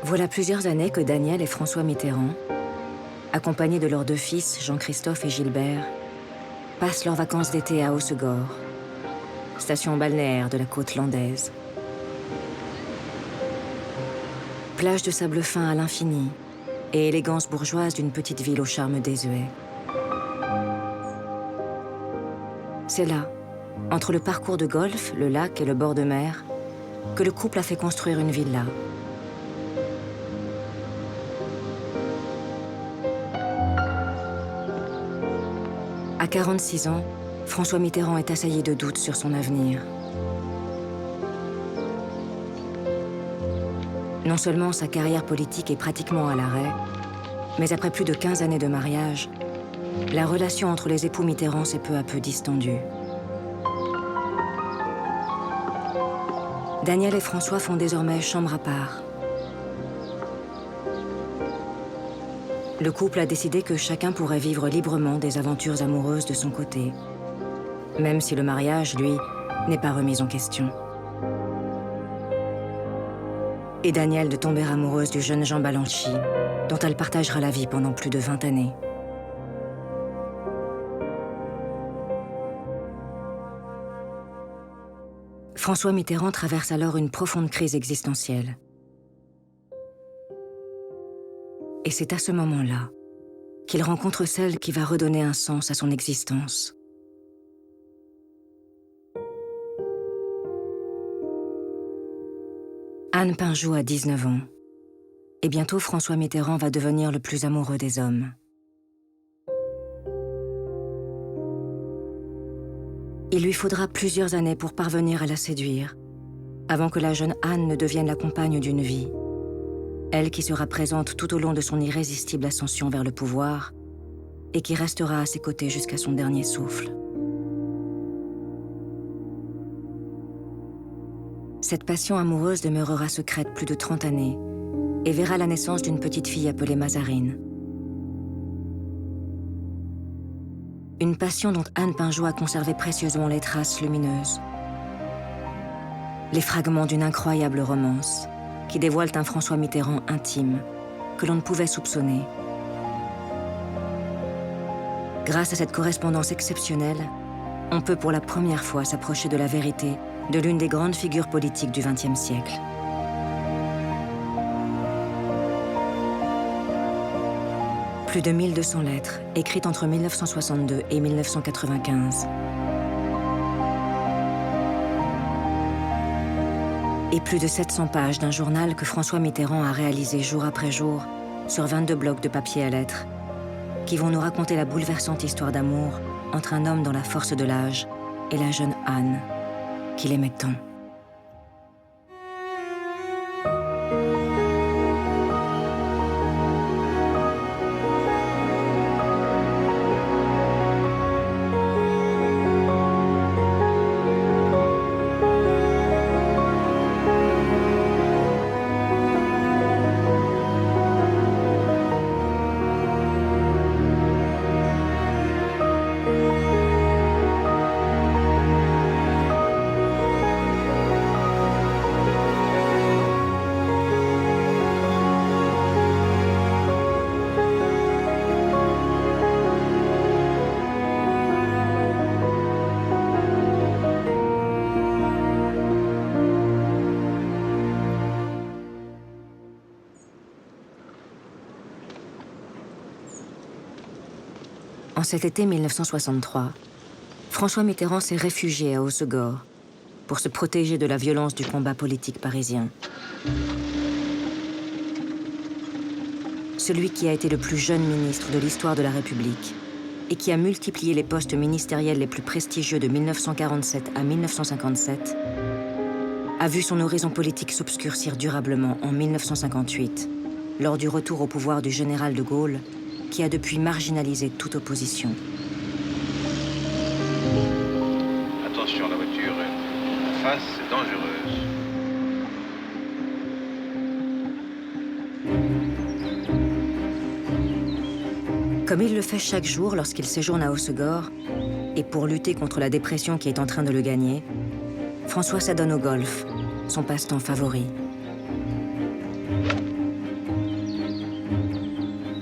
Voilà plusieurs années que Daniel et François Mitterrand, accompagnés de leurs deux fils, Jean-Christophe et Gilbert, passent leurs vacances d'été à Hossegor, station balnéaire de la côte landaise. Plage de sable fin à l'infini et élégance bourgeoise d'une petite ville au charme désuet. C'est là, entre le parcours de golf, le lac et le bord de mer, que le couple a fait construire une villa. À 46 ans, François Mitterrand est assailli de doutes sur son avenir. Non seulement sa carrière politique est pratiquement à l'arrêt, mais après plus de 15 années de mariage, la relation entre les époux Mitterrand s'est peu à peu distendue. Daniel et François font désormais chambre à part. Le couple a décidé que chacun pourrait vivre librement des aventures amoureuses de son côté, même si le mariage, lui, n'est pas remis en question. Et Daniel de tomber amoureuse du jeune Jean Balanchi, dont elle partagera la vie pendant plus de 20 années. François Mitterrand traverse alors une profonde crise existentielle. Et c'est à ce moment-là qu'il rencontre celle qui va redonner un sens à son existence. Anne Pinjot a 19 ans. Et bientôt, François Mitterrand va devenir le plus amoureux des hommes. Il lui faudra plusieurs années pour parvenir à la séduire, avant que la jeune Anne ne devienne la compagne d'une vie. Elle qui sera présente tout au long de son irrésistible ascension vers le pouvoir et qui restera à ses côtés jusqu'à son dernier souffle. Cette passion amoureuse demeurera secrète plus de 30 années et verra la naissance d'une petite fille appelée Mazarine. Une passion dont Anne Pinjot a conservé précieusement les traces lumineuses. Les fragments d'une incroyable romance qui dévoilent un François Mitterrand intime que l'on ne pouvait soupçonner. Grâce à cette correspondance exceptionnelle, on peut pour la première fois s'approcher de la vérité de l'une des grandes figures politiques du XXe siècle. Plus de 1200 lettres, écrites entre 1962 et 1995. Et plus de 700 pages d'un journal que François Mitterrand a réalisé jour après jour sur 22 blocs de papier à lettres, qui vont nous raconter la bouleversante histoire d'amour entre un homme dans la force de l'âge et la jeune Anne, qu'il aimait tant. En cet été 1963, François Mitterrand s'est réfugié à Hossegor pour se protéger de la violence du combat politique parisien. Celui qui a été le plus jeune ministre de l'histoire de la République et qui a multiplié les postes ministériels les plus prestigieux de 1947 à 1957, a vu son horizon politique s'obscurcir durablement en 1958, lors du retour au pouvoir du général de Gaulle, qui a depuis marginalisé toute opposition. Attention, la voiture, la face est dangereuse. Comme il le fait chaque jour lorsqu'il séjourne à Hossegor, et pour lutter contre la dépression qui est en train de le gagner, François s'adonne au golf, son passe-temps favori.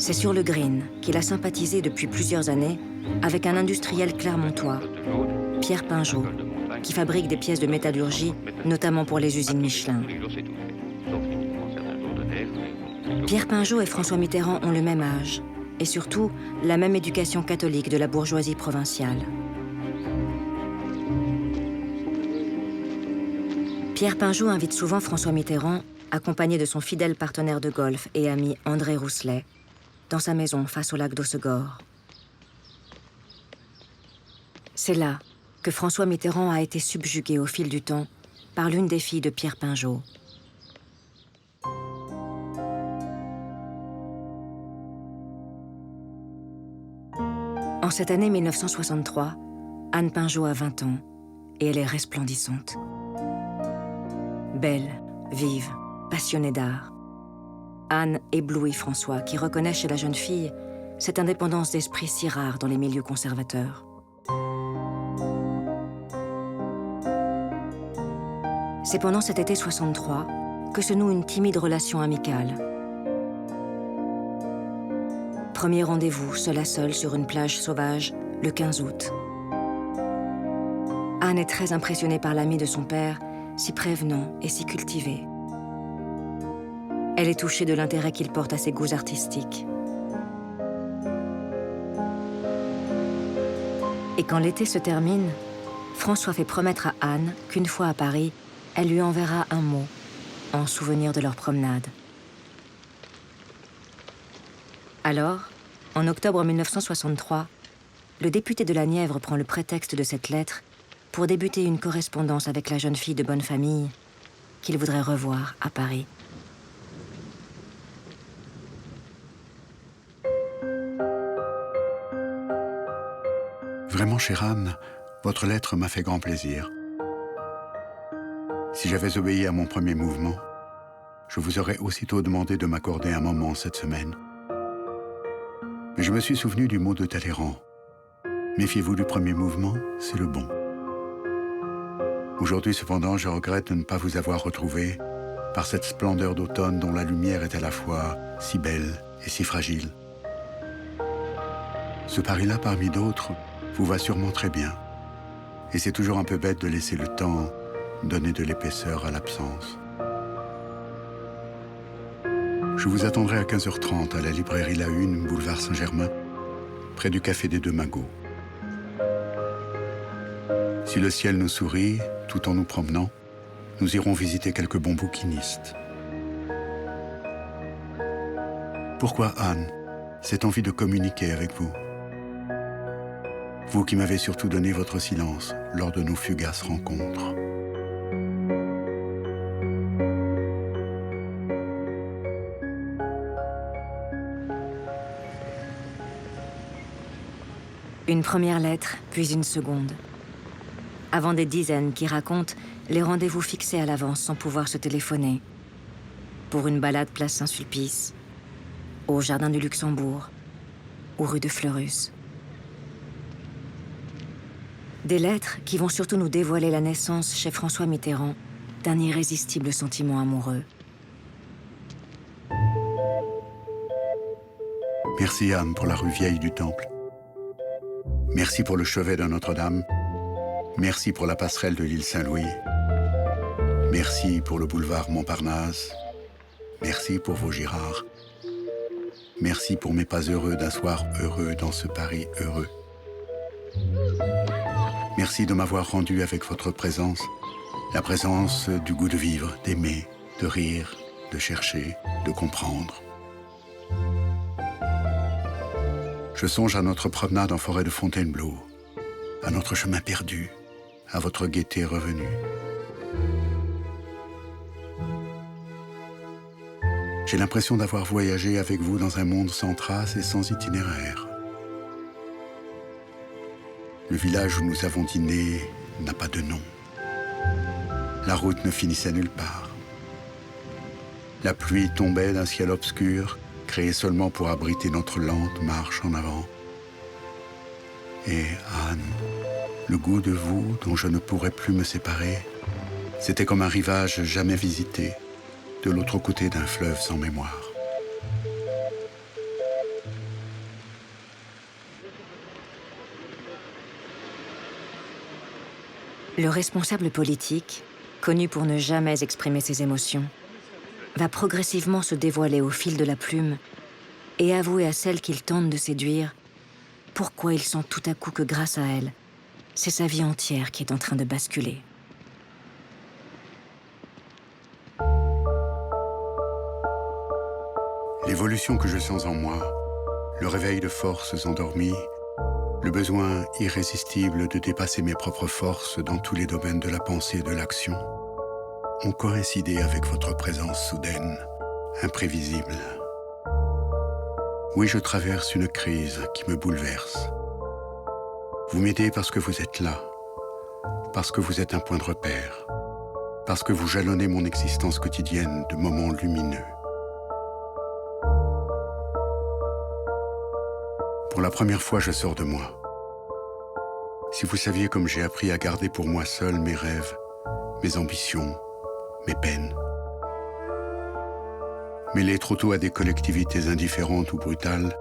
C'est sur le Green qu'il a sympathisé depuis plusieurs années avec un industriel clermontois, Pierre Pinjot, qui fabrique des pièces de métallurgie, notamment pour les usines Michelin. Pierre Pinjot et François Mitterrand ont le même âge, et surtout la même éducation catholique de la bourgeoisie provinciale. Pierre Pinjot invite souvent François Mitterrand, accompagné de son fidèle partenaire de golf et ami André Rousselet, dans sa maison face au lac d'Hossegor. C'est là que François Mitterrand a été subjugué au fil du temps par l'une des filles de Pierre Pinjot. En cette année 1963, Anne Pinjot a 20 ans et elle est resplendissante. Belle, vive, passionnée d'art. Anne éblouit François, qui reconnaît chez la jeune fille cette indépendance d'esprit si rare dans les milieux conservateurs. C'est pendant cet été 63 que se noue une timide relation amicale. Premier rendez-vous, seul à seul, sur une plage sauvage, le 15 août. Anne est très impressionnée par l'ami de son père, si prévenant et si cultivé. Elle est touchée de l'intérêt qu'il porte à ses goûts artistiques. Et quand l'été se termine, François fait promettre à Anne qu'une fois à Paris, elle lui enverra un mot en souvenir de leur promenade. Alors, en octobre 1963, le député de la Nièvre prend le prétexte de cette lettre pour débuter une correspondance avec la jeune fille de bonne famille qu'il voudrait revoir à Paris. Vraiment, chère Anne, votre lettre m'a fait grand plaisir. Si j'avais obéi à mon premier mouvement, je vous aurais aussitôt demandé de m'accorder un moment cette semaine. Mais je me suis souvenu du mot de Talleyrand. Méfiez-vous du premier mouvement, c'est le bon. Aujourd'hui, cependant, je regrette de ne pas vous avoir retrouvé par cette splendeur d'automne dont la lumière est à la fois si belle et si fragile. Ce Paris-là, parmi d'autres, vous va sûrement très bien. Et c'est toujours un peu bête de laisser le temps donner de l'épaisseur à l'absence. Je vous attendrai à 15h30 à la librairie La Une, boulevard Saint-Germain, près du Café des Deux Magots. Si le ciel nous sourit, tout en nous promenant, nous irons visiter quelques bons bouquinistes. Pourquoi, Anne, cette envie de communiquer avec vous? Vous qui m'avez surtout donné votre silence lors de nos fugaces rencontres. Une première lettre, puis une seconde. Avant des dizaines qui racontent les rendez-vous fixés à l'avance sans pouvoir se téléphoner. Pour une balade place Saint-Sulpice, au Jardin du Luxembourg, ou rue de Fleurus. Des lettres qui vont surtout nous dévoiler la naissance chez François Mitterrand d'un irrésistible sentiment amoureux. Merci, Anne, pour la rue Vieille du Temple. Merci pour le chevet de Notre-Dame. Merci pour la passerelle de l'île Saint-Louis. Merci pour le boulevard Montparnasse. Merci pour vos Girards. Merci pour mes pas heureux d'un soir heureux dans ce Paris heureux. Merci de m'avoir rendu avec votre présence, la présence du goût de vivre, d'aimer, de rire, de chercher, de comprendre. Je songe à notre promenade en forêt de Fontainebleau, à notre chemin perdu, à votre gaieté revenue. J'ai l'impression d'avoir voyagé avec vous dans un monde sans traces et sans itinéraire. Le village où nous avons dîné n'a pas de nom. La route ne finissait nulle part. La pluie tombait d'un ciel obscur, créé seulement pour abriter notre lente marche en avant. Et Anne, le goût de vous dont je ne pourrais plus me séparer, c'était comme un rivage jamais visité, de l'autre côté d'un fleuve sans mémoire. Le responsable politique, connu pour ne jamais exprimer ses émotions, va progressivement se dévoiler au fil de la plume et avouer à celle qu'il tente de séduire pourquoi il sent tout à coup que grâce à elle, c'est sa vie entière qui est en train de basculer. L'évolution que je sens en moi, le réveil de forces endormies, le besoin irrésistible de dépasser mes propres forces dans tous les domaines de la pensée et de l'action, ont coïncidé avec votre présence soudaine, imprévisible. Oui, je traverse une crise qui me bouleverse. Vous m'aidez parce que vous êtes là, parce que vous êtes un point de repère, parce que vous jalonnez mon existence quotidienne de moments lumineux. Pour la première fois, je sors de moi. Si vous saviez comme j'ai appris à garder pour moi seul mes rêves, mes ambitions, mes peines. Mêlé trop tôt à des collectivités indifférentes ou brutales,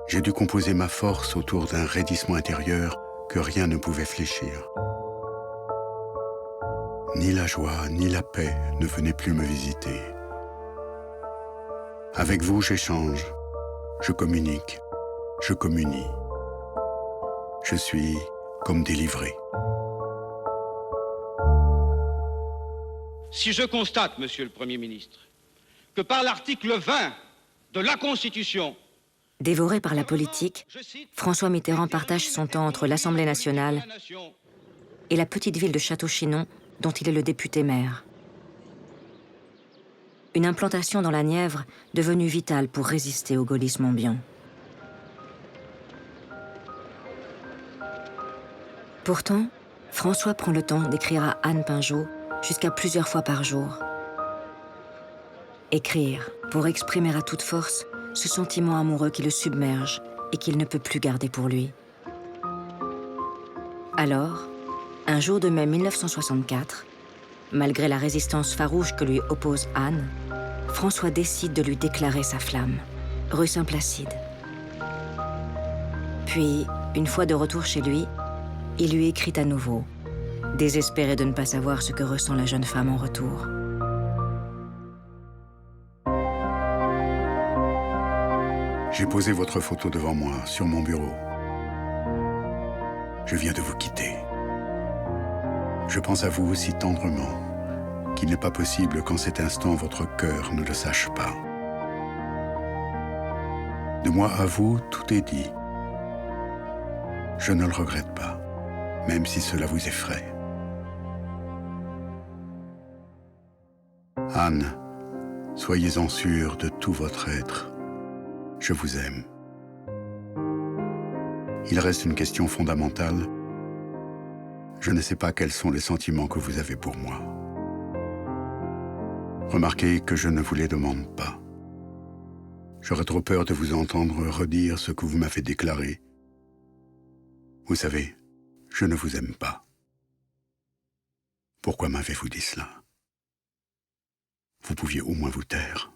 j'ai dû composer ma force autour d'un raidissement intérieur que rien ne pouvait fléchir. Ni la joie, ni la paix ne venaient plus me visiter. Avec vous, j'échange, je communique, je communie. Je suis comme délivré. Si je constate, Monsieur le Premier ministre, que par l'article 20 de la Constitution... Dévoré par la politique, François Mitterrand partage son temps entre l'Assemblée nationale et la petite ville de Château-Chinon, dont il est le député-maire. Une implantation dans la Nièvre devenue vitale pour résister au gaullisme ambiant. Pourtant, François prend le temps d'écrire à Anne Pinjot jusqu'à plusieurs fois par jour. Écrire pour exprimer à toute force ce sentiment amoureux qui le submerge et qu'il ne peut plus garder pour lui. Alors, un jour de mai 1964, malgré la résistance farouche que lui oppose Anne, François décide de lui déclarer sa flamme, rue Saint-Placide. Puis, une fois de retour chez lui, il lui écrit à nouveau, désespéré de ne pas savoir ce que ressent la jeune femme en retour. J'ai posé votre photo devant moi, sur mon bureau. Je viens de vous quitter. Je pense à vous aussi tendrement qu'il n'est pas possible qu'en cet instant votre cœur ne le sache pas. De moi à vous, tout est dit. Je ne le regrette pas, même si cela vous effraie. Anne, soyez-en sûre de tout votre être. Je vous aime. Il reste une question fondamentale. Je ne sais pas quels sont les sentiments que vous avez pour moi. Remarquez que je ne vous les demande pas. J'aurais trop peur de vous entendre redire ce que vous m'avez déclaré. Vous savez, je ne vous aime pas. Pourquoi m'avez-vous dit cela? Vous pouviez au moins vous taire.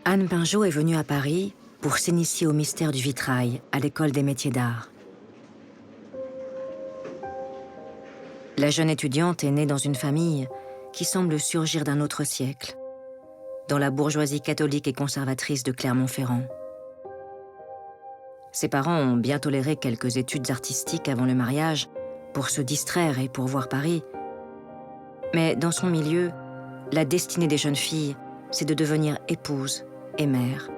Anne Pinjot est venue à Paris pour s'initier au mystère du vitrail à l'École des métiers d'art. La jeune étudiante est née dans une famille qui semble surgir d'un autre siècle, dans la bourgeoisie catholique et conservatrice de Clermont-Ferrand. Ses parents ont bien toléré quelques études artistiques avant le mariage pour se distraire et pour voir Paris. Mais dans son milieu, la destinée des jeunes filles, c'est de devenir épouse et mère,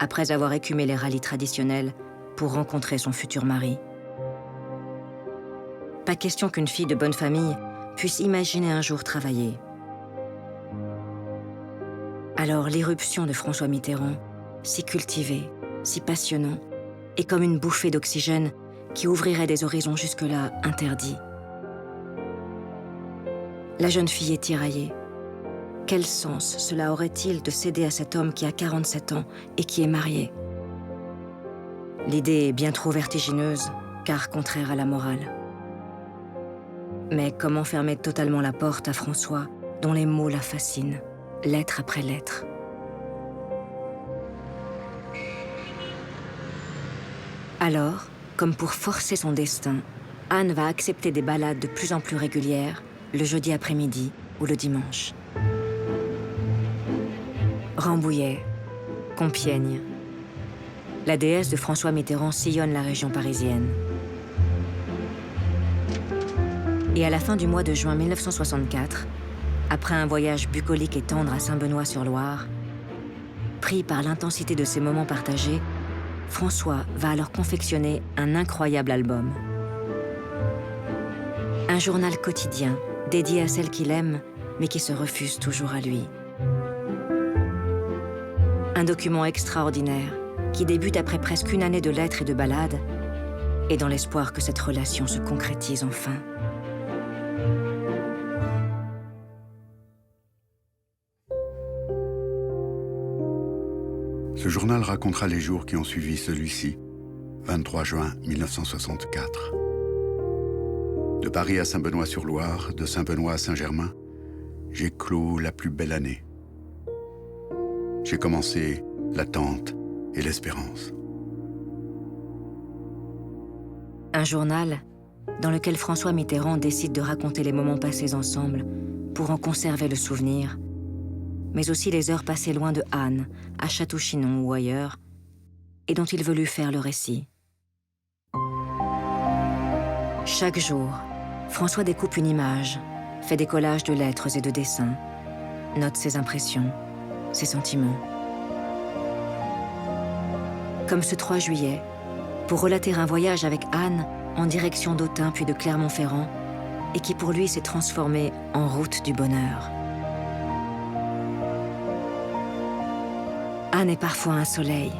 après avoir écumé les rallyes traditionnels pour rencontrer son futur mari. Pas question qu'une fille de bonne famille puisse imaginer un jour travailler. Alors l'irruption de François Mitterrand, si cultivé, si passionnant, est comme une bouffée d'oxygène qui ouvrirait des horizons jusque-là interdits. La jeune fille est tiraillée. Quel sens cela aurait-il de céder à cet homme qui a 47 ans et qui est marié? L'idée est bien trop vertigineuse, car contraire à la morale. Mais comment fermer totalement la porte à François, dont les mots la fascinent, lettre après lettre? Alors, comme pour forcer son destin, Anne va accepter des balades de plus en plus régulières, le jeudi après-midi ou le dimanche. Rambouillet, Compiègne. La déesse de François Mitterrand sillonne la région parisienne. Et à la fin du mois de juin 1964, après un voyage bucolique et tendre à Saint-Benoît-sur-Loire, pris par l'intensité de ces moments partagés, François va alors confectionner un incroyable album. Un journal quotidien, dédié à celle qu'il aime, mais qui se refuse toujours à lui. Un document extraordinaire, qui débute après presque une année de lettres et de ballades, et dans l'espoir que cette relation se concrétise enfin. Ce journal racontera les jours qui ont suivi celui-ci, 23 juin 1964. De Paris à Saint-Benoît-sur-Loire, de Saint-Benoît à Saint-Germain, j'ai clos la plus belle année. J'ai commencé l'attente et l'espérance. Un journal dans lequel François Mitterrand décide de raconter les moments passés ensemble pour en conserver le souvenir, mais aussi les heures passées loin de Anne, à Château-Chinon ou ailleurs, et dont il veut lui faire le récit. Chaque jour, François découpe une image, fait des collages de lettres et de dessins, note ses impressions, ses sentiments. Comme ce 3 juillet, pour relater un voyage avec Anne en direction d'Autun puis de Clermont-Ferrand, et qui pour lui s'est transformé en route du bonheur. Anne est parfois un soleil.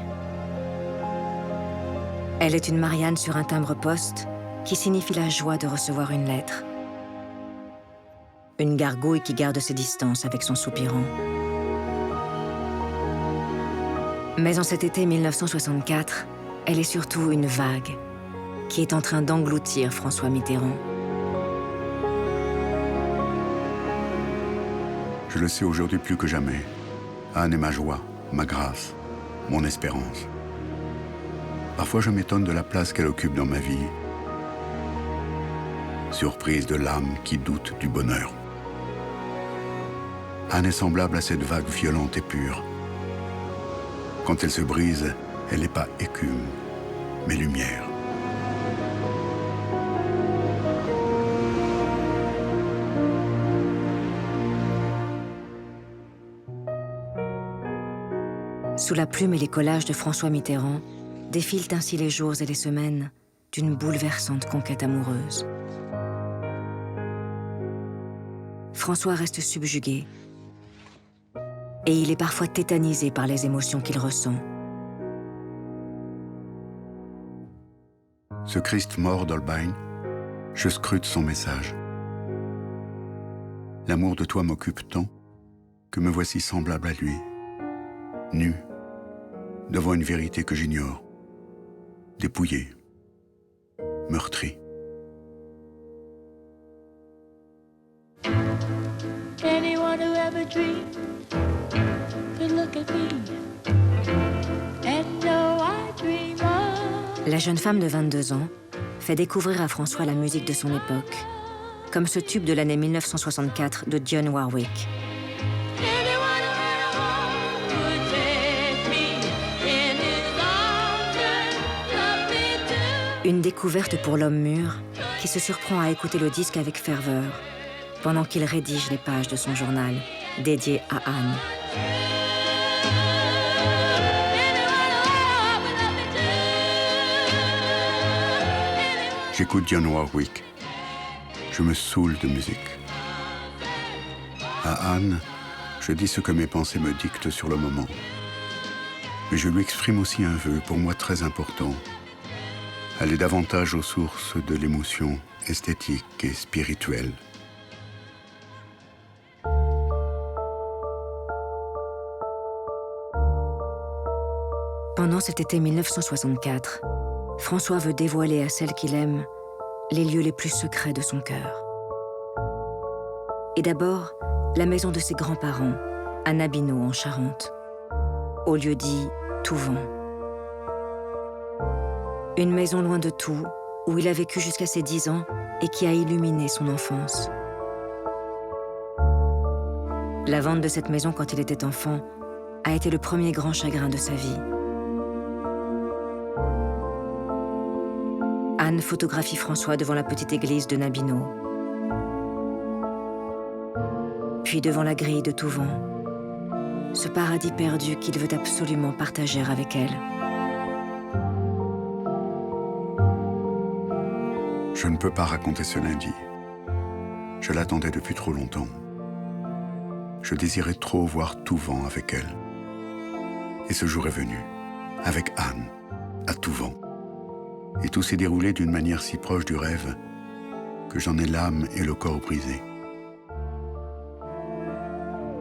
Elle est une Marianne sur un timbre-poste qui signifie la joie de recevoir une lettre. Une gargouille qui garde ses distances avec son soupirant. Mais en cet été 1964, elle est surtout une vague qui est en train d'engloutir François Mitterrand. Je le sais aujourd'hui plus que jamais. Anne est ma joie, ma grâce, mon espérance. Parfois, je m'étonne de la place qu'elle occupe dans ma vie. Surprise de l'âme qui doute du bonheur. Anne est semblable à cette vague violente et pure. Quand elle se brise, elle n'est pas écume, mais lumière. Sous la plume et les collages de François Mitterrand, défilent ainsi les jours et les semaines d'une bouleversante conquête amoureuse. François reste subjugué, et il est parfois tétanisé par les émotions qu'il ressent. Ce Christ mort d'Holbein, je scrute son message. L'amour de toi m'occupe tant que me voici semblable à lui, nu, devant une vérité que j'ignore, dépouillé, meurtri. Anyone who ever dreamed could look at me and know I dream of. La jeune femme de 22 ans fait découvrir à François la musique de son époque, comme ce tube de l'année 1964 de Dionne Warwick. Une découverte pour l'homme mûr qui se surprend à écouter le disque avec ferveur pendant qu'il rédige les pages de son journal dédié à Anne. J'écoute Dionne Warwick. Je me saoule de musique. À Anne, je dis ce que mes pensées me dictent sur le moment. Mais je lui exprime aussi un vœu, pour moi très important. Aller davantage aux sources de l'émotion esthétique et spirituelle. Pendant cet été 1964, François veut dévoiler à celle qu'il aime les lieux les plus secrets de son cœur. Et d'abord, la maison de ses grands-parents, à Nabinot en Charente, au lieu dit Touvent. Une maison loin de tout, où il a vécu jusqu'à ses 10 ans et qui a illuminé son enfance. La vente de cette maison quand il était enfant a été le premier grand chagrin de sa vie. Anne photographie François devant la petite église de Nabino, puis devant la grille de Touvent, ce paradis perdu qu'il veut absolument partager avec elle. Je ne peux pas raconter ce lundi. Je l'attendais depuis trop longtemps. Je désirais trop voir Touvent avec elle. Et ce jour est venu, avec Anne, à Touvent. Et tout s'est déroulé d'une manière si proche du rêve que j'en ai l'âme et le corps brisés.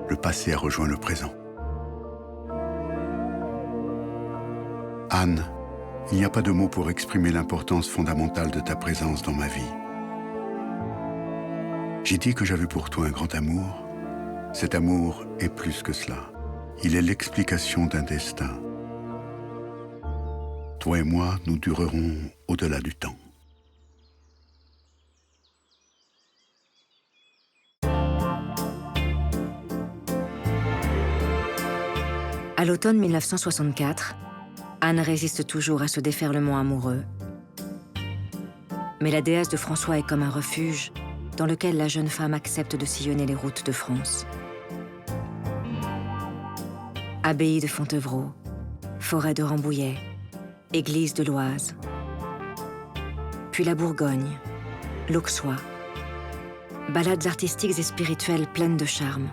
Le passé a rejoint le présent. Anne, il n'y a pas de mots pour exprimer l'importance fondamentale de ta présence dans ma vie. J'ai dit que j'avais pour toi un grand amour. Cet amour est plus que cela. Il est l'explication d'un destin. Toi et moi, nous durerons au-delà du temps. À l'automne 1964, Anne résiste toujours à ce déferlement amoureux. Mais la déesse de François est comme un refuge dans lequel la jeune femme accepte de sillonner les routes de France. Abbaye de Fontevraud, forêt de Rambouillet, église de l'Oise, puis la Bourgogne, l'Auxois, ballades artistiques et spirituelles pleines de charme.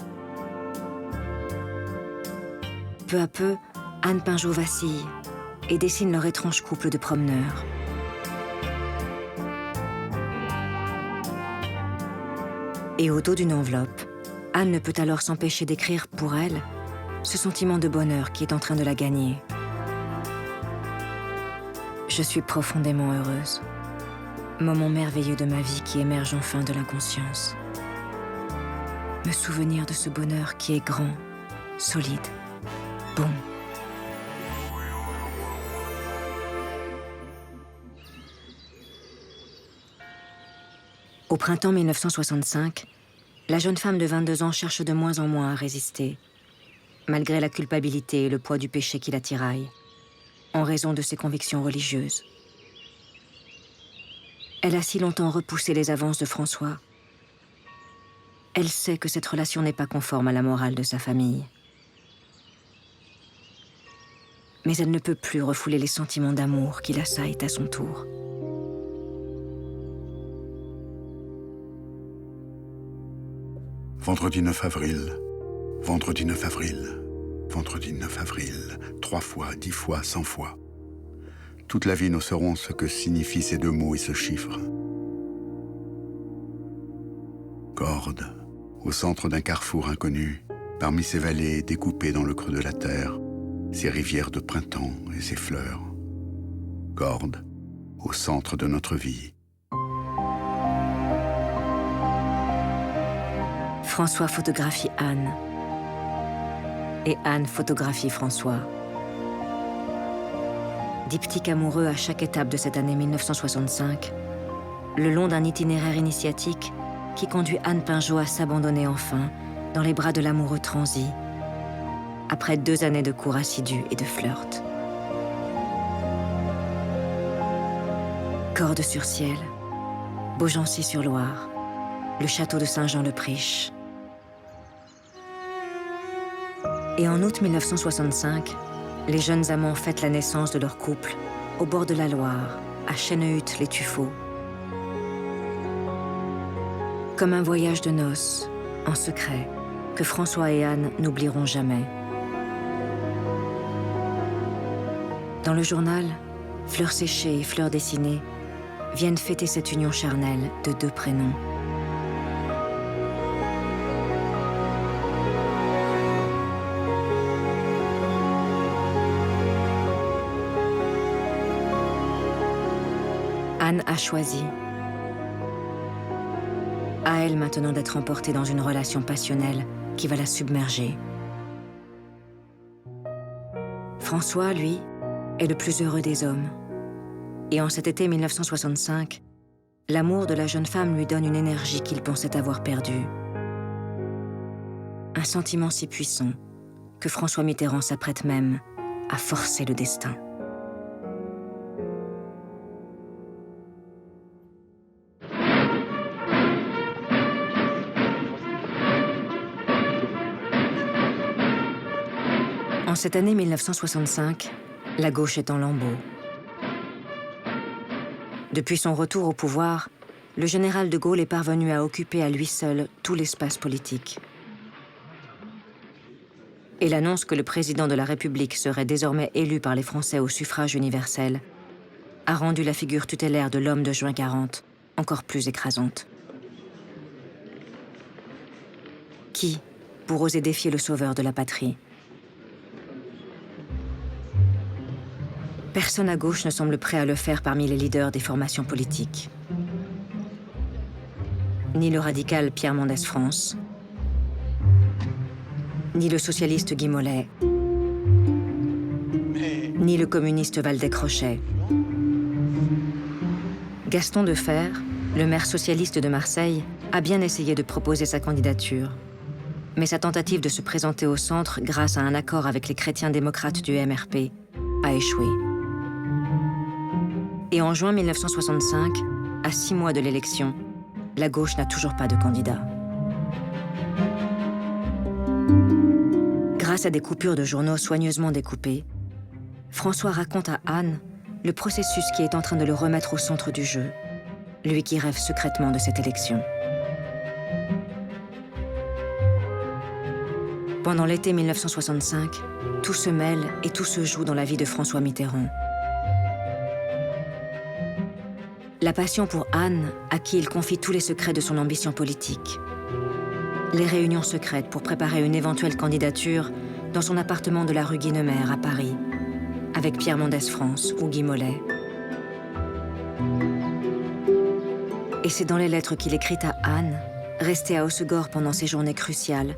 Peu à peu, Anne Pinjot vacille et dessine leur étrange couple de promeneurs. Et au dos d'une enveloppe, Anne ne peut alors s'empêcher d'écrire pour elle ce sentiment de bonheur qui est en train de la gagner. Je suis profondément heureuse. Moment merveilleux de ma vie qui émerge enfin de l'inconscience. Me souvenir de ce bonheur qui est grand, solide, bon. Au printemps 1965, la jeune femme de 22 ans cherche de moins en moins à résister, malgré la culpabilité et le poids du péché qui la tiraille, en raison de ses convictions religieuses. Elle a si longtemps repoussé les avances de François. Elle sait que cette relation n'est pas conforme à la morale de sa famille. Mais elle ne peut plus refouler les sentiments d'amour qui l'assaillent à son tour. Vendredi 9 avril, vendredi 9 avril, vendredi 9 avril, 3 fois, 10 fois, 100 fois. Toute la vie nous saurons ce que signifient ces deux mots et ce chiffre. Corde, au centre d'un carrefour inconnu, parmi ces vallées découpées dans le creux de la terre, ces rivières de printemps et ces fleurs. Corde, au centre de notre vie. François photographie Anne. Et Anne photographie François. Diptyque amoureux à chaque étape de cette année 1965, le long d'un itinéraire initiatique qui conduit Anne Pinjot à s'abandonner enfin dans les bras de l'amoureux transi, après 2 années de cours assidus et de flirt. Corde sur ciel, Beaugency-sur-Loire, le château de Saint-Jean-le-Priche. Et en août 1965, les jeunes amants fêtent la naissance de leur couple au bord de la Loire, à Chennehuttes-les-Tuffeaux. Comme un voyage de noces, en secret, que François et Anne n'oublieront jamais. Dans le journal, Fleurs séchées et Fleurs dessinées viennent fêter cette union charnelle de 2 prénoms. Anne a choisi. À elle maintenant d'être emportée dans une relation passionnelle qui va la submerger. François, lui, est le plus heureux des hommes. Et en cet été 1965, l'amour de la jeune femme lui donne une énergie qu'il pensait avoir perdue. Un sentiment si puissant que François Mitterrand s'apprête même à forcer le destin. En cette année 1965, la gauche est en lambeaux. Depuis son retour au pouvoir, le général de Gaulle est parvenu à occuper à lui seul tout l'espace politique. Et l'annonce que le président de la République serait désormais élu par les Français au suffrage universel a rendu la figure tutélaire de l'homme de juin 40 encore plus écrasante. Qui pour oser défier le sauveur de la patrie? Personne à gauche ne semble prêt à le faire parmi les leaders des formations politiques. Ni le radical Pierre Mendès France, ni le socialiste Guy Mollet, ni le communiste Waldeck-Rochet. Gaston Defferre, le maire socialiste de Marseille, a bien essayé de proposer sa candidature. Mais sa tentative de se présenter au centre grâce à un accord avec les chrétiens démocrates du MRP a échoué. Et en juin 1965, à 6 mois de l'élection, la gauche n'a toujours pas de candidat. Grâce à des coupures de journaux soigneusement découpées, François raconte à Anne le processus qui est en train de le remettre au centre du jeu, lui qui rêve secrètement de cette élection. Pendant l'été 1965, tout se mêle et tout se joue dans la vie de François Mitterrand. La passion pour Anne, à qui il confie tous les secrets de son ambition politique. Les réunions secrètes pour préparer une éventuelle candidature dans son appartement de la rue Guinemer à Paris, avec Pierre Mendès France ou Guy Mollet. Et c'est dans les lettres qu'il écrit à Anne, restée à Hossegor pendant ces journées cruciales,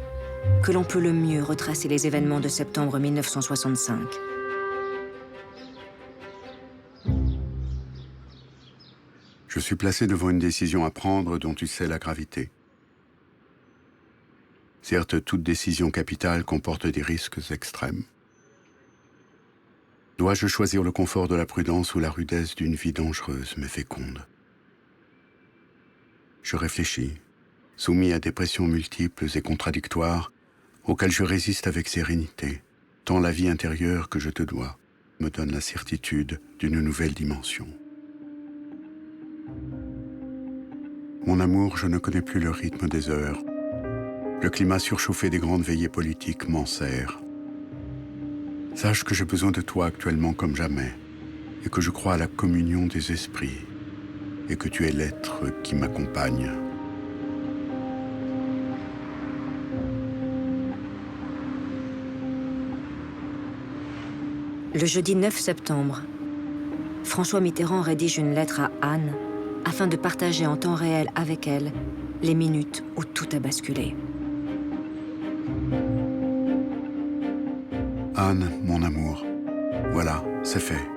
que l'on peut le mieux retracer les événements de septembre 1965. Je suis placé devant une décision à prendre dont tu sais la gravité. Certes, toute décision capitale comporte des risques extrêmes. Dois-je choisir le confort de la prudence ou la rudesse d'une vie dangereuse mais féconde? Je réfléchis, soumis à des pressions multiples et contradictoires, auxquelles je résiste avec sérénité, tant la vie intérieure que je te dois me donne la certitude d'une nouvelle dimension. Mon amour, je ne connais plus le rythme des heures. Le climat surchauffé des grandes veillées politiques m'enserre. Sache que j'ai besoin de toi actuellement comme jamais, et que je crois à la communion des esprits, et que tu es l'être qui m'accompagne. Le jeudi 9 septembre, François Mitterrand rédige une lettre à Anne afin de partager en temps réel avec elle les minutes où tout a basculé. Anne, mon amour, voilà, c'est fait.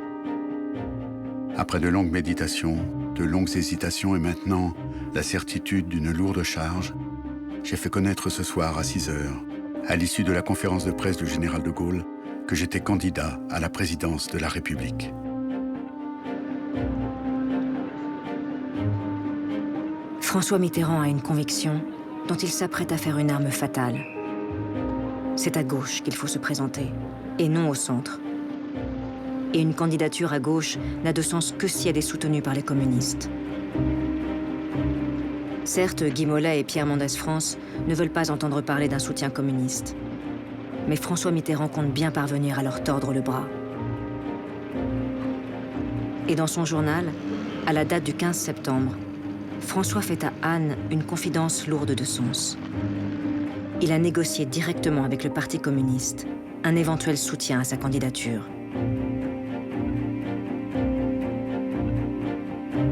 Après de longues méditations, de longues hésitations et maintenant la certitude d'une lourde charge, j'ai fait connaître ce soir à 6 heures, à l'issue de la conférence de presse du général de Gaulle, que j'étais candidat à la présidence de la République. François Mitterrand a une conviction dont il s'apprête à faire une arme fatale. C'est à gauche qu'il faut se présenter, et non au centre. Et une candidature à gauche n'a de sens que si elle est soutenue par les communistes. Certes, Guy Mollet et Pierre Mendès France ne veulent pas entendre parler d'un soutien communiste. Mais François Mitterrand compte bien parvenir à leur tordre le bras. Et dans son journal, à la date du 15 septembre, François fait à Anne une confidence lourde de sens. Il a négocié directement avec le Parti communiste un éventuel soutien à sa candidature.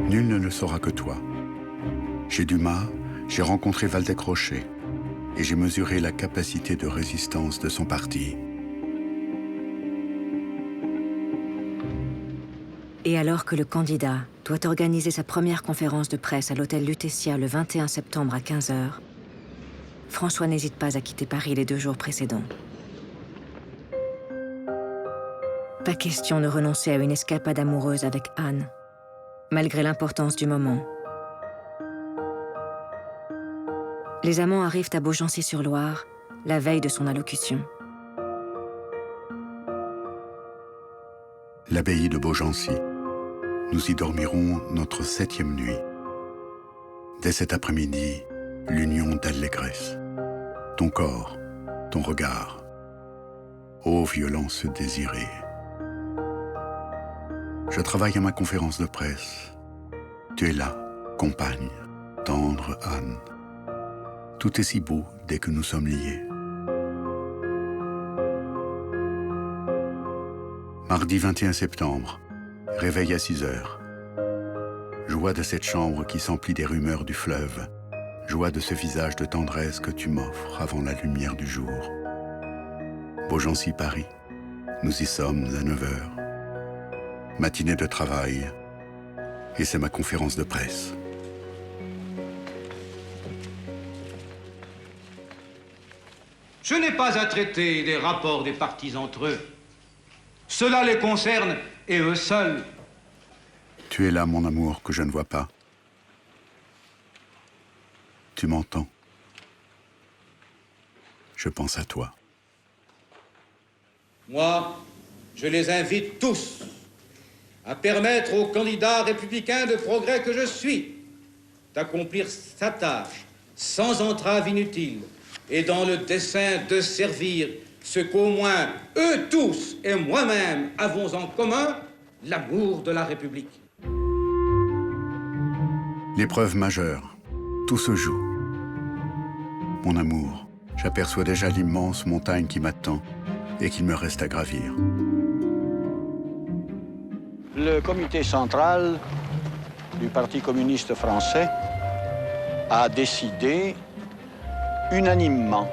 Nul ne le saura que toi. Chez Dumas, j'ai rencontré Waldeck-Rochet et j'ai mesuré la capacité de résistance de son parti. Et alors que le candidat doit organiser sa première conférence de presse à l'hôtel Lutetia le 21 septembre à 15h, François n'hésite pas à quitter Paris les 2 jours précédents. Pas question de renoncer à une escapade amoureuse avec Anne, malgré l'importance du moment. Les amants arrivent à Beaugency-sur-Loire, la veille de son allocution. L'abbaye de Beaugency. Nous y dormirons notre 7e nuit. Dès cet après-midi, l'union d'allégresse. Ton corps, ton regard. Ô violence désirée. Je travaille à ma conférence de presse. Tu es là, compagne, tendre Anne. Tout est si beau dès que nous sommes liés. Mardi 21 septembre, réveil à 6h. Joie de cette chambre qui s'emplit des rumeurs du fleuve. Joie de ce visage de tendresse que tu m'offres avant la lumière du jour. Beaugency, Paris. Nous y sommes à 9h. Matinée de travail. Et c'est ma conférence de presse. Je n'ai pas à traiter des rapports des partis entre eux. Cela les concerne et eux seuls. Tu es là, mon amour, que je ne vois pas. Tu m'entends. Je pense à toi. Moi, je les invite tous à permettre aux candidats républicains de progrès que je suis d'accomplir sa tâche sans entrave inutile et dans le dessein de servir ce qu'au moins eux tous et moi-même avons en commun, l'amour de la République. L'épreuve majeure, tout se joue. Mon amour, j'aperçois déjà l'immense montagne qui m'attend et qu'il me reste à gravir. Le comité central du Parti communiste français a décidé unanimement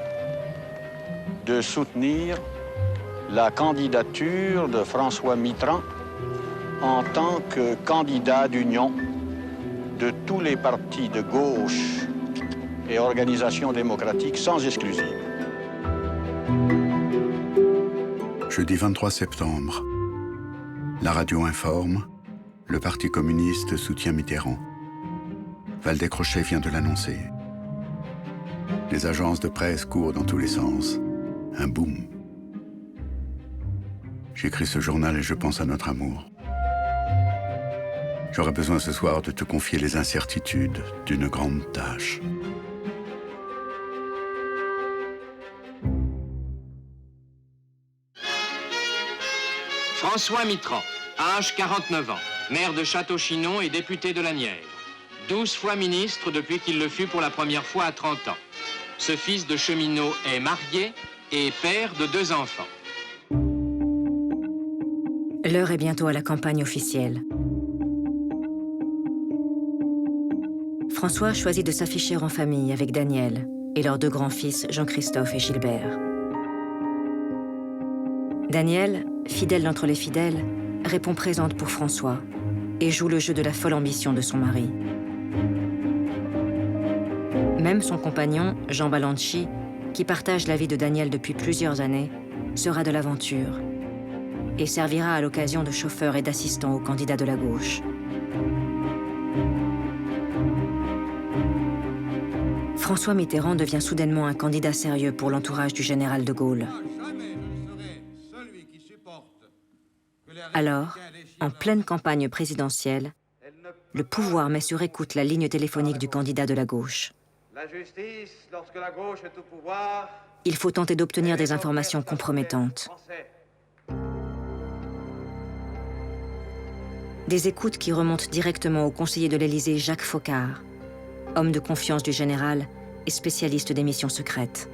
de soutenir la candidature de François Mitterrand en tant que candidat d'union de tous les partis de gauche et organisations démocratiques sans exclusive. Jeudi 23 septembre, la radio informe, le Parti communiste soutient Mitterrand. Valdez-Crochet vient de l'annoncer. Les agences de presse courent dans tous les sens. Un boom. J'écris ce journal et je pense à notre amour. J'aurais besoin ce soir de te confier les incertitudes d'une grande tâche. François Mitterrand, âge 49 ans, maire de Château-Chinon et député de la Nièvre. 12 fois ministre depuis qu'il le fut pour la première fois à 30 ans. Ce fils de cheminot est marié et père de 2 enfants. L'heure est bientôt à la campagne officielle. François choisit de s'afficher en famille avec Daniel et leurs 2 grands-fils Jean-Christophe et Gilbert. Daniel, fidèle d'entre les fidèles, répond présente pour François et joue le jeu de la folle ambition de son mari. Même son compagnon, Jean Balanchi, qui partage la vie de Daniel depuis plusieurs années, sera de l'aventure et servira à l'occasion de chauffeur et d'assistant au candidat de la gauche. François Mitterrand devient soudainement un candidat sérieux pour l'entourage du général de Gaulle. Alors, en pleine campagne présidentielle, le pouvoir met sur écoute la ligne téléphonique du candidat de la gauche. La justice, lorsque la gauche est au pouvoir, Il faut tenter d'obtenir des informations compromettantes. Des écoutes qui remontent directement au conseiller de l'Élysée Jacques Faucard, homme de confiance du général et spécialiste des missions secrètes.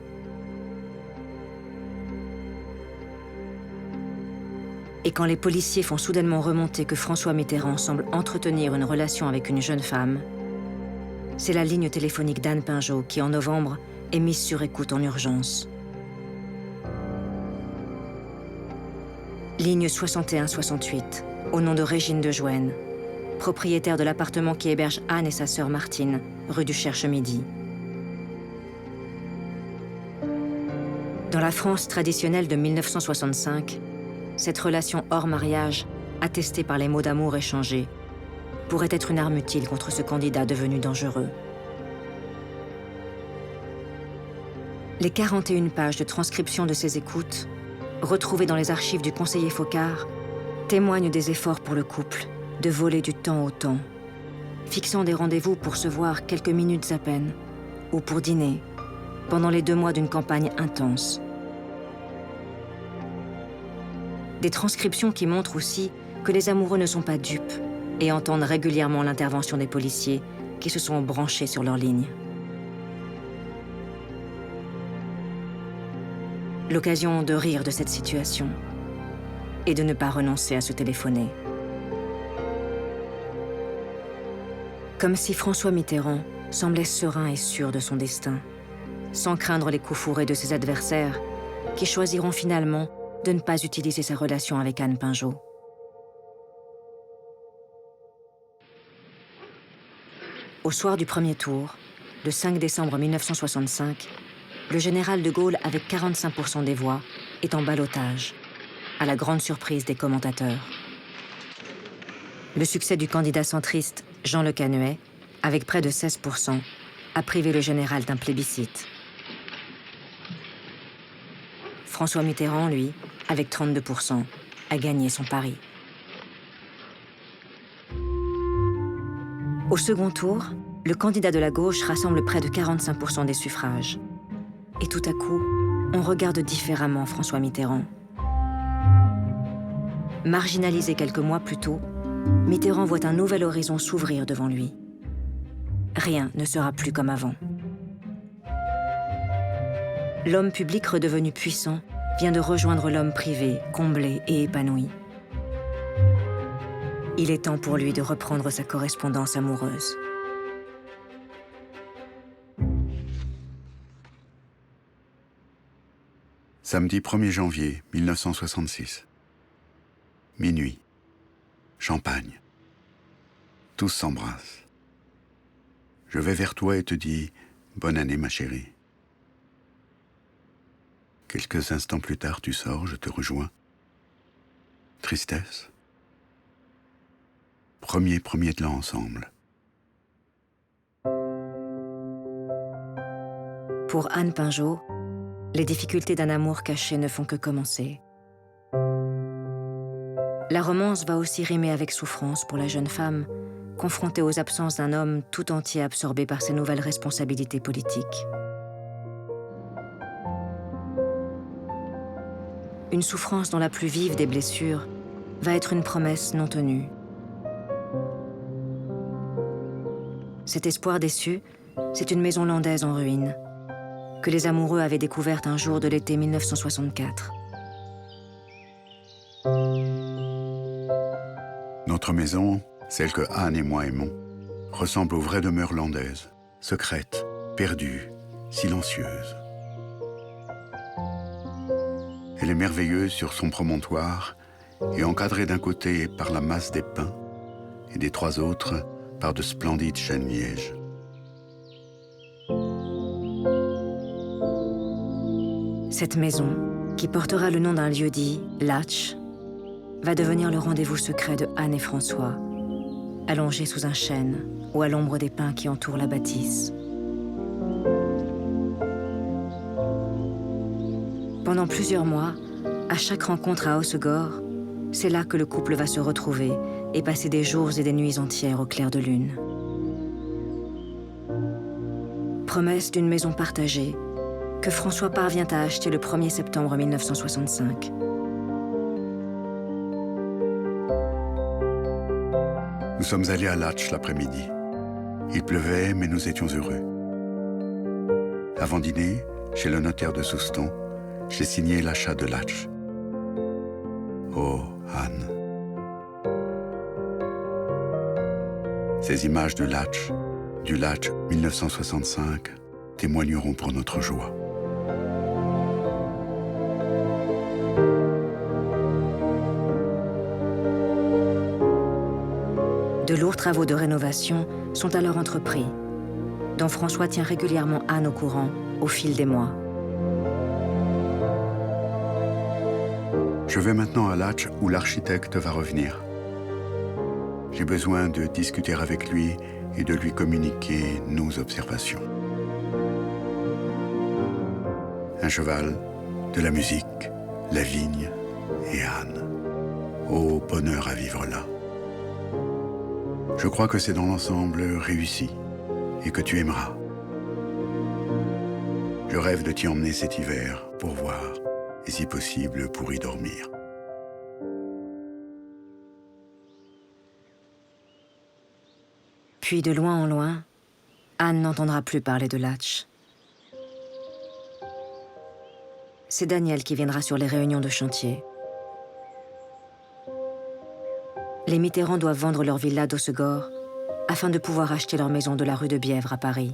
Et quand les policiers font soudainement remonter que François Mitterrand semble entretenir une relation avec une jeune femme, c'est la ligne téléphonique d'Anne Pinjot qui, en novembre, est mise sur écoute en urgence. Ligne 61-68, au nom de Régine de Jouenne, propriétaire de l'appartement qui héberge Anne et sa sœur Martine, rue du Cherche-Midi. Dans la France traditionnelle de 1965, cette relation hors mariage, attestée par les mots d'amour échangés, pourrait être une arme utile contre ce candidat devenu dangereux. Les 41 pages de transcription de ces écoutes, retrouvées dans les archives du conseiller Focard, témoignent des efforts pour le couple de voler du temps au temps, fixant des rendez-vous pour se voir quelques minutes à peine, ou pour dîner, pendant les 2 mois d'une campagne intense. Des transcriptions qui montrent aussi que les amoureux ne sont pas dupes et entendent régulièrement l'intervention des policiers qui se sont branchés sur leur ligne. L'occasion de rire de cette situation et de ne pas renoncer à se téléphoner. Comme si François Mitterrand semblait serein et sûr de son destin, sans craindre les coups fourrés de ses adversaires qui choisiront finalement de ne pas utiliser sa relation avec Anne Pinjot. Au soir du premier tour, le 5 décembre 1965, le général de Gaulle, avec 45% des voix, est en ballottage, à la grande surprise des commentateurs. Le succès du candidat centriste Jean Le Canuet, avec près de 16%, a privé le général d'un plébiscite. François Mitterrand, lui, avec 32%, a gagné son pari. Au second tour, le candidat de la gauche rassemble près de 45% des suffrages. Et tout à coup, on regarde différemment François Mitterrand. Marginalisé quelques mois plus tôt, Mitterrand voit un nouvel horizon s'ouvrir devant lui. Rien ne sera plus comme avant. L'homme public redevenu puissant vient de rejoindre l'homme privé, comblé et épanoui. Il est temps pour lui de reprendre sa correspondance amoureuse. Samedi 1er janvier 1966. Minuit. Champagne. Tous s'embrassent. Je vais vers toi et te dis « Bonne année, ma chérie ». Quelques instants plus tard, tu sors, je te rejoins. Tristesse. Premier de l'an ensemble. Pour Anne Pinjot, les difficultés d'un amour caché ne font que commencer. La romance va aussi rimer avec souffrance pour la jeune femme, confrontée aux absences d'un homme tout entier absorbé par ses nouvelles responsabilités politiques. Une souffrance dont la plus vive des blessures va être une promesse non tenue. Cet espoir déçu, c'est une maison landaise en ruine, que les amoureux avaient découverte un jour de l'été 1964. Notre maison, celle que Anne et moi aimons, ressemble aux vraies demeures landaises, secrètes, perdues, silencieuses. Elle est merveilleuse sur son promontoire et encadrée d'un côté par la masse des pins et des 3 autres par de splendides chênes lièges. Cette maison, qui portera le nom d'un lieu-dit, Latch, va devenir le rendez-vous secret de Anne et François, allongés sous un chêne ou à l'ombre des pins qui entourent la bâtisse. Pendant plusieurs mois, à chaque rencontre à Hossegor, c'est là que le couple va se retrouver et passer des jours et des nuits entières au clair de lune. Promesse d'une maison partagée que François parvient à acheter le 1er septembre 1965. Nous sommes allés à Latch l'après-midi. Il pleuvait, mais nous étions heureux. Avant dîner, chez le notaire de Souston, j'ai signé l'achat de Latch. Oh, Anne. Ces images de Latch, du Latch 1965, témoigneront pour notre joie. De lourds travaux de rénovation sont alors entrepris, dont François tient régulièrement Anne au courant au fil des mois. Je vais maintenant à Latch où l'architecte va revenir. J'ai besoin de discuter avec lui et de lui communiquer nos observations. Un cheval, de la musique, la vigne et Anne. Oh, bonheur à vivre là. Je crois que c'est dans l'ensemble réussi et que tu aimeras. Je rêve de t'y emmener cet hiver pour voir et si possible pour y dormir. Puis de loin en loin, Anne n'entendra plus parler de Latch. C'est Daniel qui viendra sur les réunions de chantier. Les Mitterrand doivent vendre leur villa d'Hossegor afin de pouvoir acheter leur maison de la rue de Bièvre à Paris.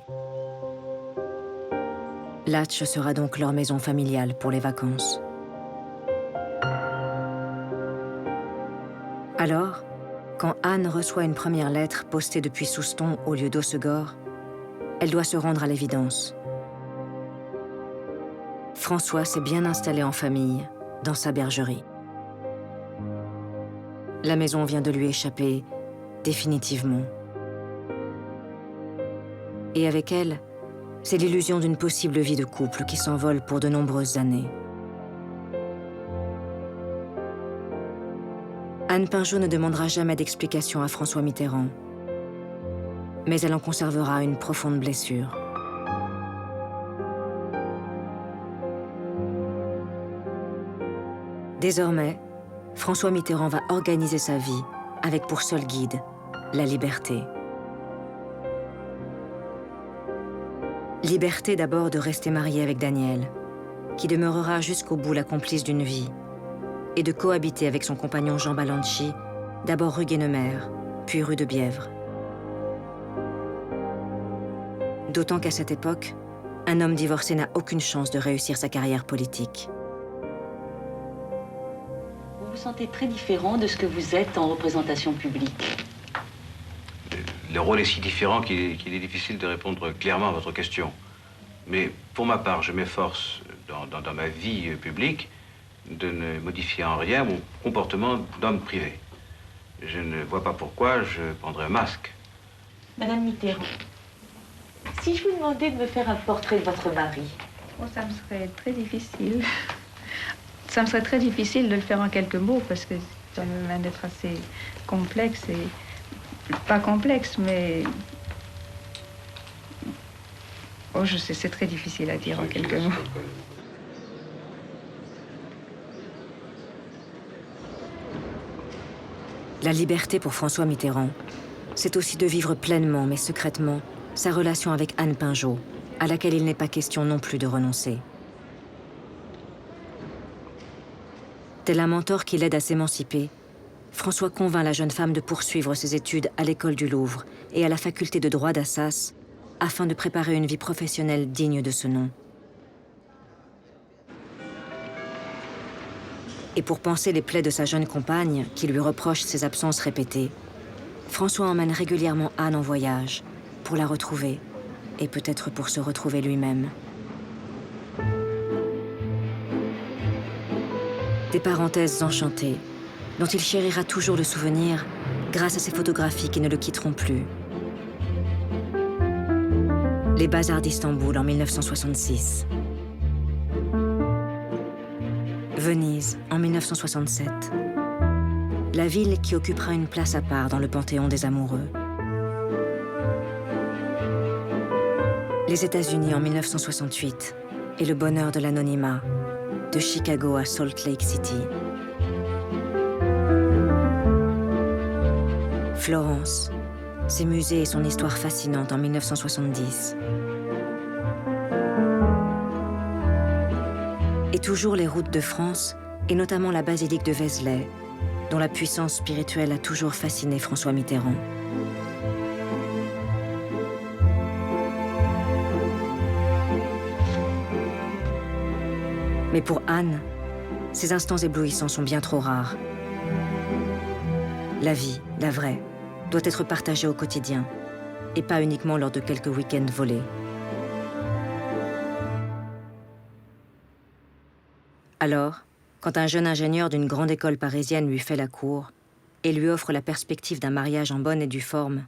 Latch sera donc leur maison familiale pour les vacances. Alors, quand Anne reçoit une première lettre postée depuis Souston au lieu d'Hossegor, elle doit se rendre à l'évidence. François s'est bien installé en famille, dans sa bergerie. La maison vient de lui échapper définitivement. Et avec elle, c'est l'illusion d'une possible vie de couple qui s'envole pour de nombreuses années. Anne Pinjot ne demandera jamais d'explication à François Mitterrand, mais elle en conservera une profonde blessure. Désormais, François Mitterrand va organiser sa vie avec pour seul guide la liberté. Liberté d'abord de rester marié avec Daniel, qui demeurera jusqu'au bout la complice d'une vie, et de cohabiter avec son compagnon Jean Balanchi, d'abord rue Guénemer, puis rue de Bièvre. D'autant qu'à cette époque, un homme divorcé n'a aucune chance de réussir sa carrière politique. Vous vous sentez très différent de ce que vous êtes en représentation publique. Le rôle est si différent qu'il est difficile de répondre clairement à votre question. Mais pour ma part, je m'efforce dans ma vie publique de ne modifier en rien mon comportement d'homme privé. Je ne vois pas pourquoi je prendrais un masque. Madame Mitterrand, si je vous demandais de me faire un portrait de votre mari. Oh, ça me serait très difficile. Ça me serait très difficile de le faire en quelques mots parce que c'est quand même un être assez complexe et... Pas complexe, mais... Oh, je sais, c'est très difficile à dire en quelques mots. La liberté pour François Mitterrand, c'est aussi de vivre pleinement, mais secrètement, sa relation avec Anne Pinjot, à laquelle il n'est pas question non plus de renoncer. Tel un mentor qui l'aide à s'émanciper, François convainc la jeune femme de poursuivre ses études à l'école du Louvre et à la faculté de droit d'Assas afin de préparer une vie professionnelle digne de ce nom. Et pour panser les plaies de sa jeune compagne, qui lui reproche ses absences répétées, François emmène régulièrement Anne en voyage pour la retrouver et peut-être pour se retrouver lui-même. Des parenthèses enchantées, dont il chérira toujours le souvenir grâce à ses photographies qui ne le quitteront plus. Les bazars d'Istanbul en 1966. Venise en 1967. La ville qui occupera une place à part dans le panthéon des amoureux. Les États-Unis en 1968 et le bonheur de l'anonymat, de Chicago à Salt Lake City. Florence, ses musées et son histoire fascinante en 1970. Et toujours les routes de France, et notamment la basilique de Vézelay, dont la puissance spirituelle a toujours fasciné François Mitterrand. Mais pour Anne, ces instants éblouissants sont bien trop rares. La vie, la vraie, doit être partagé au quotidien, et pas uniquement lors de quelques week-ends volés. Alors, quand un jeune ingénieur d'une grande école parisienne lui fait la cour et lui offre la perspective d'un mariage en bonne et due forme,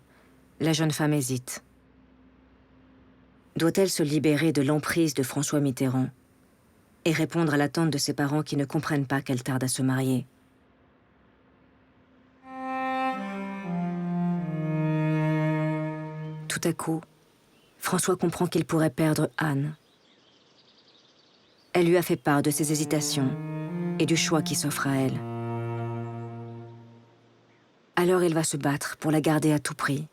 la jeune femme hésite. Doit-elle se libérer de l'emprise de François Mitterrand et répondre à l'attente de ses parents qui ne comprennent pas qu'elle tarde à se marier? Tout à coup, François comprend qu'il pourrait perdre Anne. Elle lui a fait part de ses hésitations et du choix qui s'offre à elle. Alors il va se battre pour la garder à tout prix.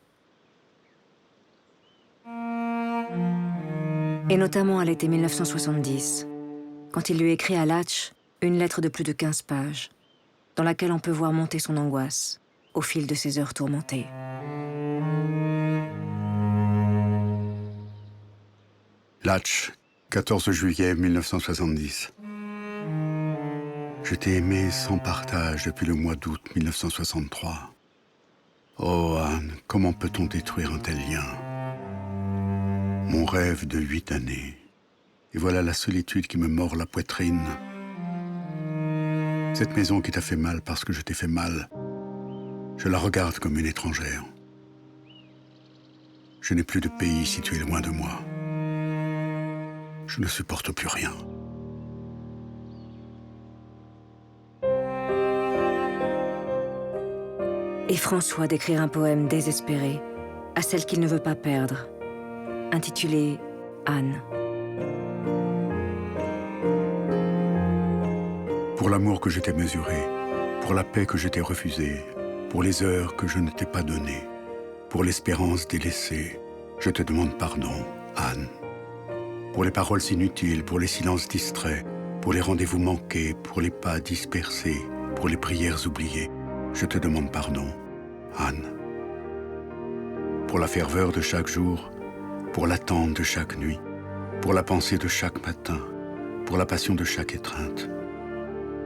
Et notamment à l'été 1970, quand il lui écrit à Latch une lettre de plus de 15 pages, dans laquelle on peut voir monter son angoisse au fil de ses heures tourmentées. Latch, 14 juillet 1970. Je t'ai aimé sans partage depuis le mois d'août 1963. Oh Anne, comment peut-on détruire un tel lien? Mon rêve de 8 années. Et voilà la solitude qui me mord la poitrine. Cette maison qui t'a fait mal parce que je t'ai fait mal, je la regarde comme une étrangère. Je n'ai plus de pays si tu es loin de moi. Je ne supporte plus rien. Et François d'écrire un poème désespéré à celle qu'il ne veut pas perdre, intitulé Anne. Pour l'amour que je t'ai mesuré, pour la paix que je t'ai refusée, pour les heures que je ne t'ai pas données, pour l'espérance délaissée, je te demande pardon, Anne. Pour les paroles inutiles, pour les silences distraits, pour les rendez-vous manqués, pour les pas dispersés, pour les prières oubliées, je te demande pardon, Anne. Pour la ferveur de chaque jour, pour l'attente de chaque nuit, pour la pensée de chaque matin, pour la passion de chaque étreinte.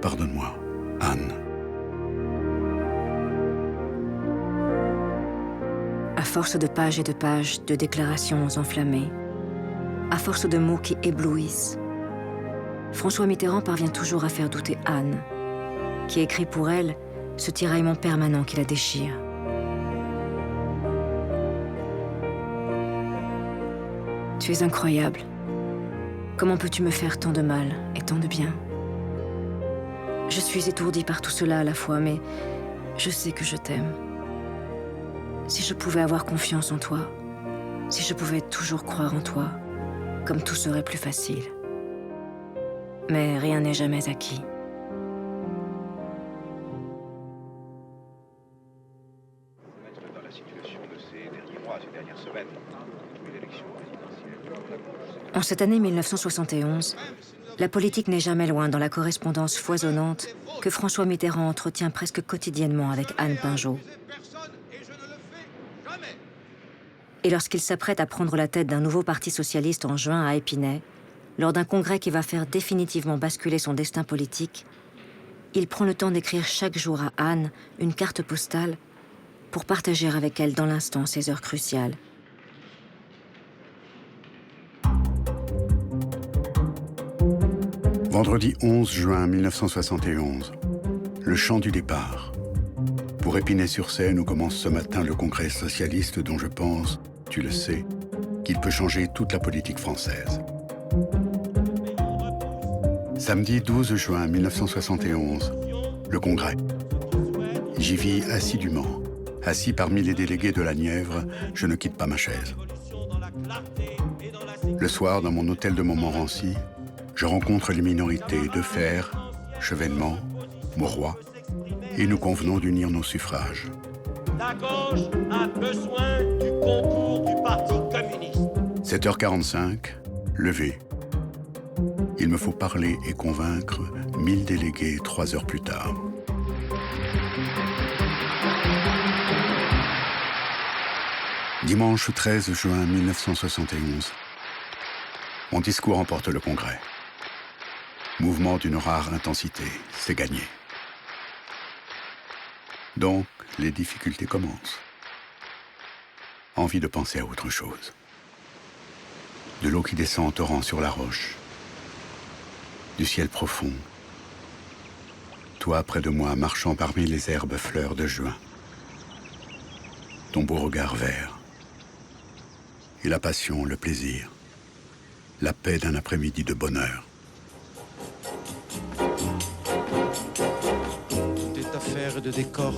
Pardonne-moi, Anne. À force de pages et de pages de déclarations enflammées, à force de mots qui éblouissent, François Mitterrand parvient toujours à faire douter Anne, qui écrit pour elle ce tiraillement permanent qui la déchire. Tu es incroyable. Comment peux-tu me faire tant de mal et tant de bien? Je suis étourdie par tout cela à la fois, mais je sais que je t'aime. Si je pouvais avoir confiance en toi, si je pouvais toujours croire en toi, comme tout serait plus facile. Mais rien n'est jamais acquis. Dans la situation de ces derniers mois, ces dernières semaines, une élection présidentielle. En cette année 1971, la politique n'est jamais loin dans la correspondance foisonnante que François Mitterrand entretient presque quotidiennement avec Anne Pinjot. Et lorsqu'il s'apprête à prendre la tête d'un nouveau parti socialiste en juin à Épinay, lors d'un congrès qui va faire définitivement basculer son destin politique, il prend le temps d'écrire chaque jour à Anne une carte postale pour partager avec elle dans l'instant ces heures cruciales. Vendredi 11 juin 1971, le chant du départ. Pour Épinay-sur-Seine, où commence ce matin le congrès socialiste dont je pense, tu le sais, qu'il peut changer toute la politique française. Samedi 12 juin 1971, le congrès. J'y vis assidûment. Assis parmi les délégués de la Nièvre, je ne quitte pas ma chaise. Le soir, dans mon hôtel de Montmorency, je rencontre les minorités Defferre, Chevènement, Mauroy, et nous convenons d'unir nos suffrages. La gauche a besoin du concours du Parti communiste. 7h45, levé. Il me faut parler et convaincre 1000 délégués 3 heures plus tard. Dimanche 13 juin 1971. Mon discours emporte le congrès. Mouvement d'une rare intensité, c'est gagné. Donc, les difficultés commencent. envie de penser à autre chose. De l'eau qui descend en torrent sur la roche, du ciel profond, toi près de moi marchant parmi les herbes fleurs de juin, ton beau regard vert, et la passion, le plaisir, la paix d'un après-midi de bonheur. Affaire de décor,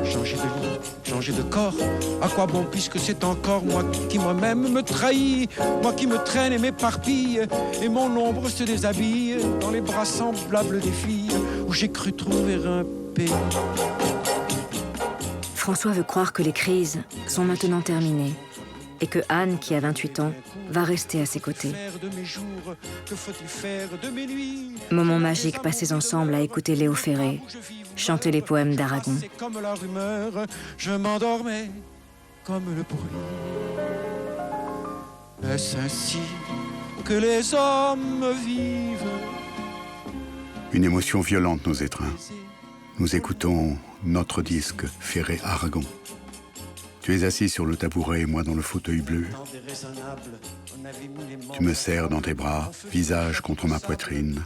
changer de lit, changer de corps. À quoi bon puisque c'est encore moi qui moi-même me trahis, moi qui me traîne et m'éparpille, et mon ombre se déshabille dans les bras semblables des filles où j'ai cru trouver un pays. François veut croire que les crises sont maintenant terminées et que Anne, qui a 28 ans, va rester à ses côtés. Moments magiques passés ensemble à écouter Léo Ferré chanter les poèmes d'Aragon. C'est comme la rumeur, je m'endormais comme le bruit. Est-ce ainsi que les hommes vivent? Une émotion violente nous étreint. Nous écoutons notre disque Ferré-Aragon. Tu es assis sur le tabouret et moi dans le fauteuil bleu. Tu me serres dans tes bras, visage contre ma poitrine.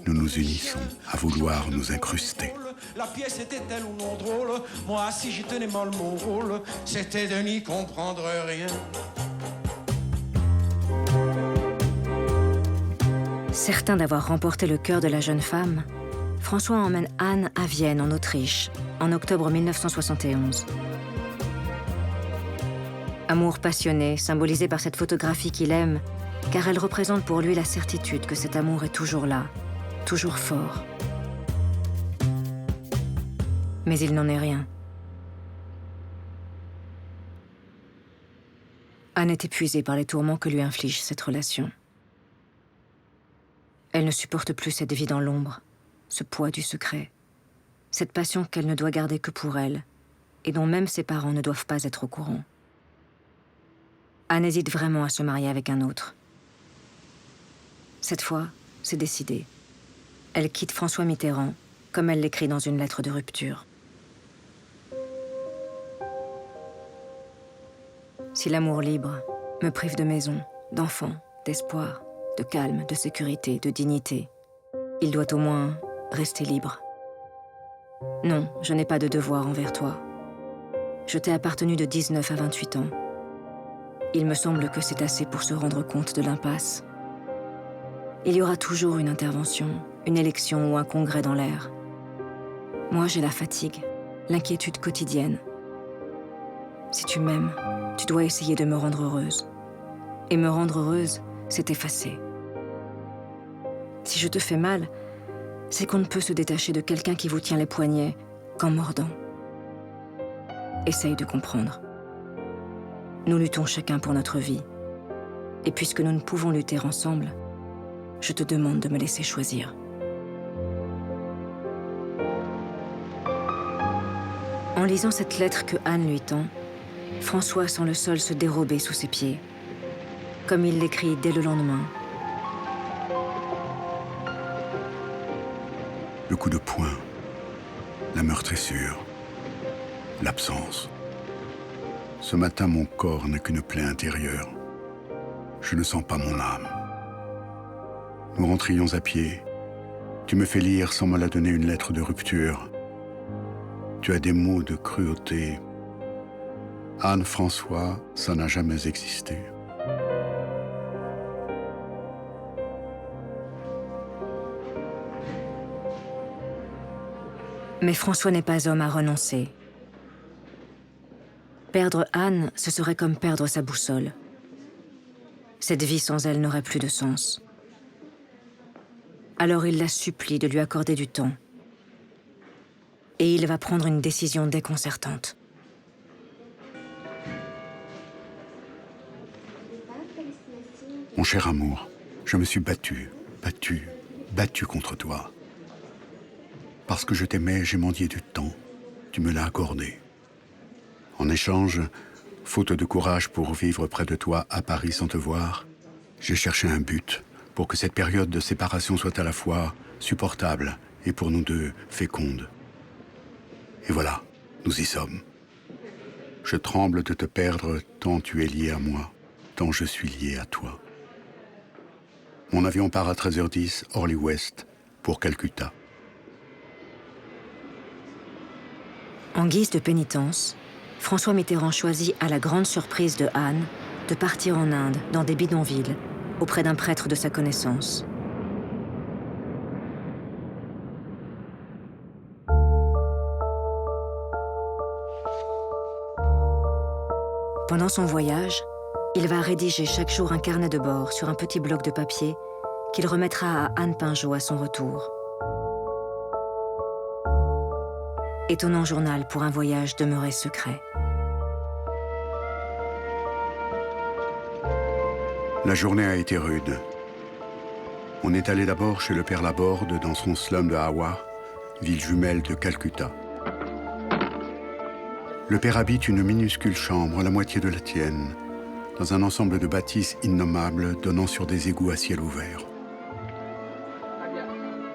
Nous nous unissons à vouloir nous incruster. La pièce était-elle ou non drôle? Moi, si j'y tenais mal mon rôle, c'était de n'y comprendre rien. Certain d'avoir remporté le cœur de la jeune femme, François emmène Anne à Vienne, en Autriche, en octobre 1971. Amour passionné, symbolisé par cette photographie qu'il aime, car elle représente pour lui la certitude que cet amour est toujours là, toujours fort. Mais il n'en est rien. Anne est épuisée par les tourments que lui inflige cette relation. Elle ne supporte plus cette vie dans l'ombre, ce poids du secret, cette passion qu'elle ne doit garder que pour elle, et dont même ses parents ne doivent pas être au courant. Anne hésite vraiment à se marier avec un autre. Cette fois, c'est décidé. Elle quitte François Mitterrand, comme elle l'écrit dans une lettre de rupture. Si l'amour libre me prive de maison, d'enfants, d'espoir, de calme, de sécurité, de dignité, il doit au moins rester libre. Non, je n'ai pas de devoir envers toi. Je t'ai appartenu de 19 à 28 ans. Il me semble que c'est assez pour se rendre compte de l'impasse. Il y aura toujours une intervention, une élection ou un congrès dans l'air. Moi, j'ai la fatigue, l'inquiétude quotidienne. Si tu m'aimes, tu dois essayer de me rendre heureuse. Et me rendre heureuse, c'est effacer. Si je te fais mal, c'est qu'on ne peut se détacher de quelqu'un qui vous tient les poignets qu'en mordant. Essaye de comprendre. Nous luttons chacun pour notre vie. Et puisque nous ne pouvons lutter ensemble, je te demande de me laisser choisir. En lisant cette lettre que Anne lui tend, François sent le sol se dérober sous ses pieds, comme il l'écrit dès le lendemain. Le coup de poing, la meurtrissure, l'absence. Ce matin, mon corps n'est qu'une plaie intérieure. Je ne sens pas mon âme. Nous rentrions à pied. Tu me fais lire sans me la donner une lettre de rupture. Tu as des mots de cruauté. Anne François, ça n'a jamais existé. Mais François n'est pas homme à renoncer. Perdre Anne, ce serait comme perdre sa boussole. Cette vie sans elle n'aurait plus de sens. Alors il la supplie de lui accorder du temps. Et il va prendre une décision déconcertante. Mon cher amour, je me suis battu contre toi. Parce que je t'aimais, j'ai mendié du temps. Tu me l'as accordé. En échange, faute de courage pour vivre près de toi à Paris sans te voir, j'ai cherché un but pour que cette période de séparation soit à la fois supportable et pour nous deux féconde. Et voilà, nous y sommes. Je tremble de te perdre tant tu es lié à moi, tant je suis lié à toi. Mon avion part à 13h10, Orly Ouest, pour Calcutta. En guise de pénitence, François Mitterrand choisit, à la grande surprise de Anne, de partir en Inde, dans des bidonvilles, auprès d'un prêtre de sa connaissance. Pendant son voyage, il va rédiger chaque jour un carnet de bord sur un petit bloc de papier qu'il remettra à Anne Pinjot à son retour. Étonnant journal pour un voyage demeuré secret. La journée a été rude. On est allé d'abord chez le père Laborde dans son slum de Hawa, ville jumelle de Calcutta. Le père habite une minuscule chambre, la moitié de la tienne, dans un ensemble de bâtisses innommables donnant sur des égouts à ciel ouvert.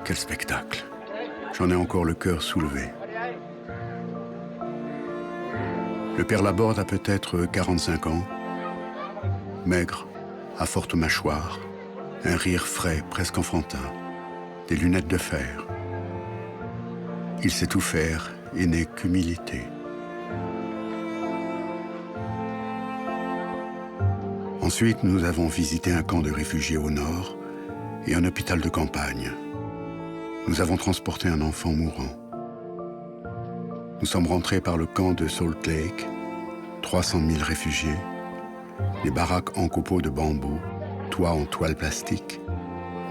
Quel spectacle! J'en ai encore le cœur soulevé. Le père Laborde a peut-être 45 ans, maigre, à forte mâchoire, un rire frais, presque enfantin, des lunettes de fer. Il sait tout faire et n'est qu'humilité. Ensuite, nous avons visité un camp de réfugiés au nord et un hôpital de campagne. Nous avons transporté un enfant mourant. Nous sommes rentrés par le camp de Salt Lake, 300 000 réfugiés, les baraques en copeaux de bambou, toits en toile plastique,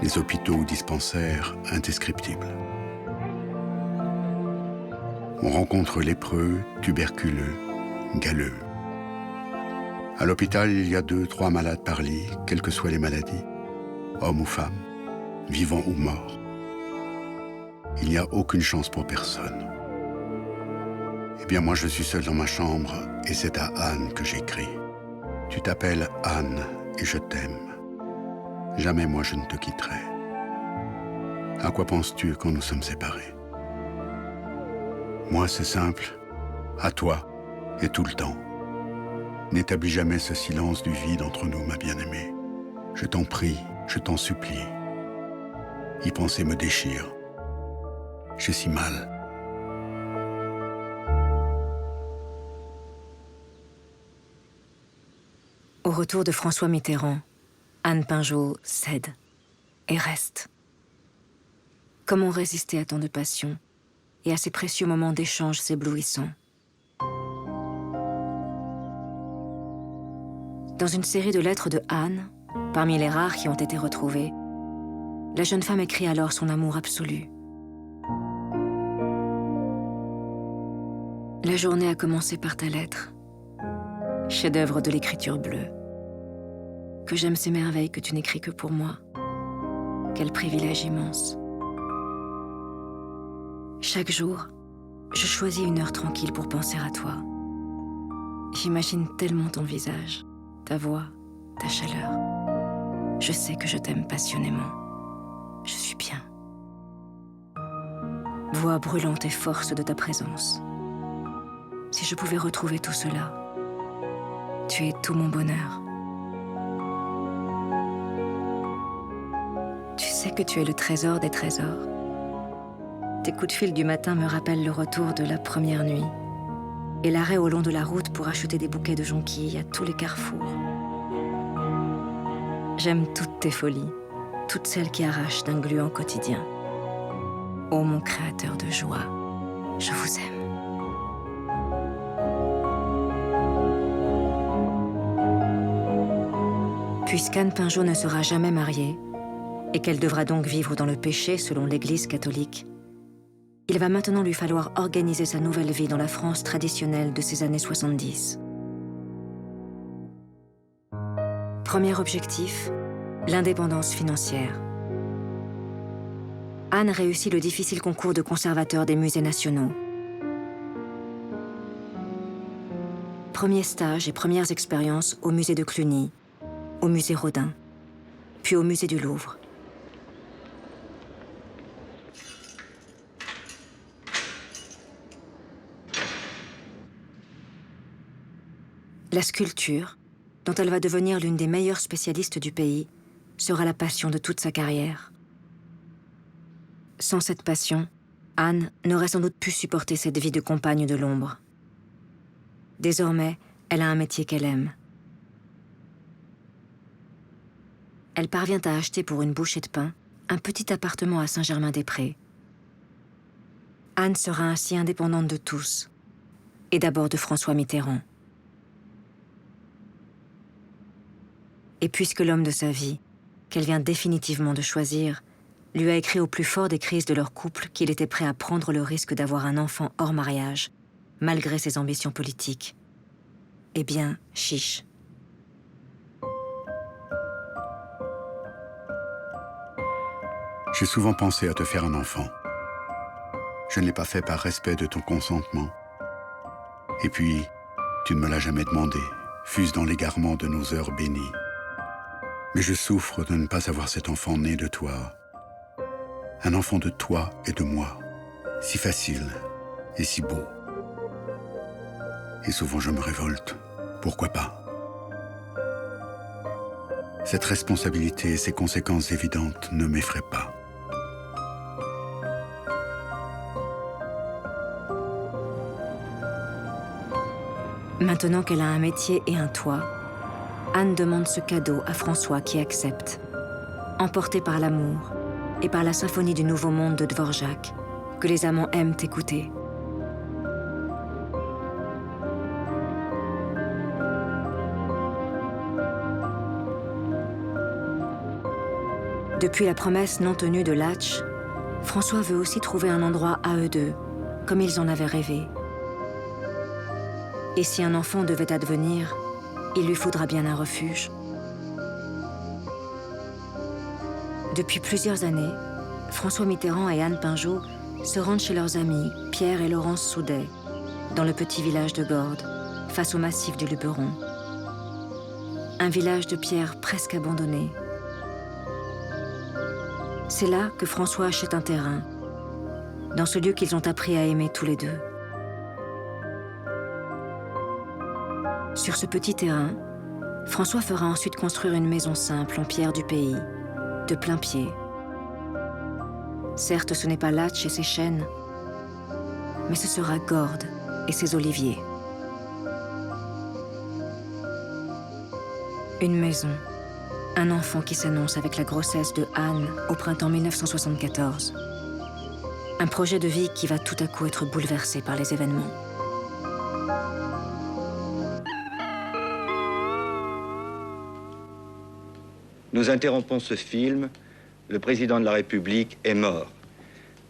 les hôpitaux ou dispensaires indescriptibles. On rencontre lépreux, tuberculeux, galeux. À l'hôpital, il y a 2-3 malades par lit, quelles que soient les maladies, hommes ou femmes, vivants ou morts. Il n'y a aucune chance pour personne. Eh bien, moi, je suis seul dans ma chambre et c'est à Anne que j'écris. Tu t'appelles Anne et je t'aime. Jamais moi je ne te quitterai. À quoi penses-tu quand nous sommes séparés? Moi, c'est simple. À toi et tout le temps. N'établis jamais ce silence du vide entre nous, ma bien-aimée. Je t'en prie, je t'en supplie. Y penser me déchire. J'ai si mal. Au retour de François Mitterrand, Anne Pinjot cède et reste. Comment résister à tant de passion et à ces précieux moments d'échanges éblouissants? Dans une série de lettres de Anne, parmi les rares qui ont été retrouvées, la jeune femme écrit alors son amour absolu. La journée a commencé par ta lettre, chef-d'œuvre de l'écriture bleue. Que j'aime ces merveilles que tu n'écris que pour moi. Quel privilège immense. Chaque jour, je choisis une heure tranquille pour penser à toi. J'imagine tellement ton visage, ta voix, ta chaleur. Je sais que je t'aime passionnément. Je suis bien. Voix brûlante et force de ta présence. Si je pouvais retrouver tout cela, tu es tout mon bonheur. Tu sais que tu es le trésor des trésors. Tes coups de fil du matin me rappellent le retour de la première nuit et l'arrêt au long de la route pour acheter des bouquets de jonquilles à tous les carrefours. J'aime toutes tes folies, toutes celles qui arrachent d'un gluant quotidien. Ô mon créateur de joie, je vous aime. Puisqu'Anne Pinjot ne sera jamais mariée et qu'elle devra donc vivre dans le péché selon l'Église catholique, il va maintenant lui falloir organiser sa nouvelle vie dans la France traditionnelle de ces années 70. Premier objectif, l'indépendance financière. Anne réussit le difficile concours de conservateur des musées nationaux. Premier stage et premières expériences au musée de Cluny, au musée Rodin, puis au musée du Louvre. La sculpture, dont elle va devenir l'une des meilleures spécialistes du pays, sera la passion de toute sa carrière. Sans cette passion, Anne n'aurait sans doute pu supporter cette vie de compagne de l'ombre. Désormais, elle a un métier qu'elle aime. Elle parvient à acheter pour une bouchée de pain un petit appartement à Saint-Germain-des-Prés. Anne sera ainsi indépendante de tous, et d'abord de François Mitterrand. Et puisque l'homme de sa vie, qu'elle vient définitivement de choisir, lui a écrit au plus fort des crises de leur couple qu'il était prêt à prendre le risque d'avoir un enfant hors mariage, malgré ses ambitions politiques, eh bien, chiche. J'ai souvent pensé à te faire un enfant. Je ne l'ai pas fait par respect de ton consentement. Et puis, tu ne me l'as jamais demandé, fût-ce dans l'égarement de nos heures bénies. Mais je souffre de ne pas avoir cet enfant né de toi. Un enfant de toi et de moi, si facile et si beau. Et souvent je me révolte. Pourquoi pas? Cette responsabilité et ses conséquences évidentes ne m'effraient pas. Maintenant qu'elle a un métier et un toit, Anne demande ce cadeau à François qui accepte. Emporté par l'amour et par la symphonie du Nouveau Monde de Dvorak, que les amants aiment écouter. Depuis la promesse non tenue de Latch, François veut aussi trouver un endroit à eux deux, comme ils en avaient rêvé. Et si un enfant devait advenir, il lui faudra bien un refuge. Depuis plusieurs années, François Mitterrand et Anne Pinjot se rendent chez leurs amis Pierre et Laurence Soudet, dans le petit village de Gordes, face au massif du Luberon. Un village de pierre presque abandonné. C'est là que François achète un terrain, dans ce lieu qu'ils ont appris à aimer tous les deux. Sur ce petit terrain, François fera ensuite construire une maison simple en pierre du pays, de plein pied. Certes, ce n'est pas Latch et ses chênes, mais ce sera Gordes et ses oliviers. Une maison, un enfant qui s'annonce avec la grossesse de Anne au printemps 1974. Un projet de vie qui va tout à coup être bouleversé par les événements. Nous interrompons ce film. Le président de la République est mort.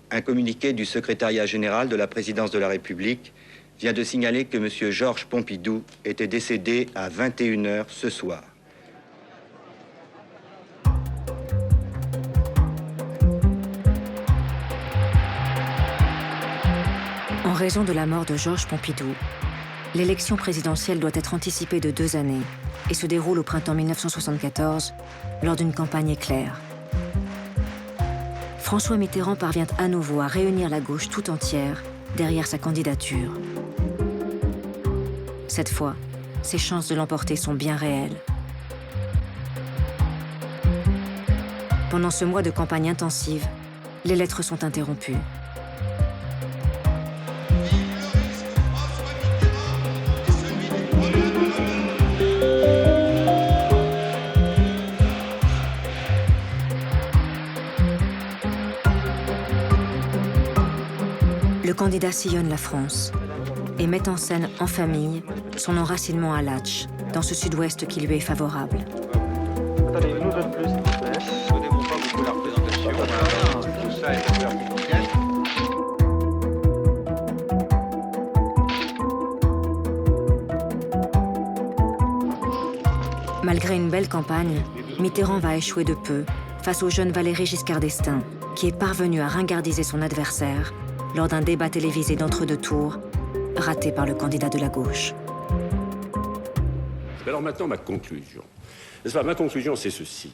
Un communiqué du secrétariat général de la présidence de la République vient de signaler que M. Georges Pompidou était décédé à 21h ce soir. En raison de la mort de Georges Pompidou, l'élection présidentielle doit être anticipée de 2 années et se déroule au printemps 1974 lors d'une campagne éclair. François Mitterrand parvient à nouveau à réunir la gauche tout entière derrière sa candidature. Cette fois, ses chances de l'emporter sont bien réelles. Pendant ce mois de campagne intensive, les lettres sont interrompues. Le candidat sillonne la France et met en scène en famille son enracinement à Latch, dans ce sud-ouest qui lui est favorable. Donnez-vous pas beaucoup la représentation. Tout ça est affaire culturelle. Malgré une belle campagne, Mitterrand va échouer de peu face au jeune Valéry Giscard d'Estaing, qui est parvenu à ringardiser son adversaire lors d'un débat télévisé d'entre-deux tours, raté par le candidat de la gauche. Alors maintenant, ma conclusion. N'est-ce pas, ma conclusion, c'est ceci.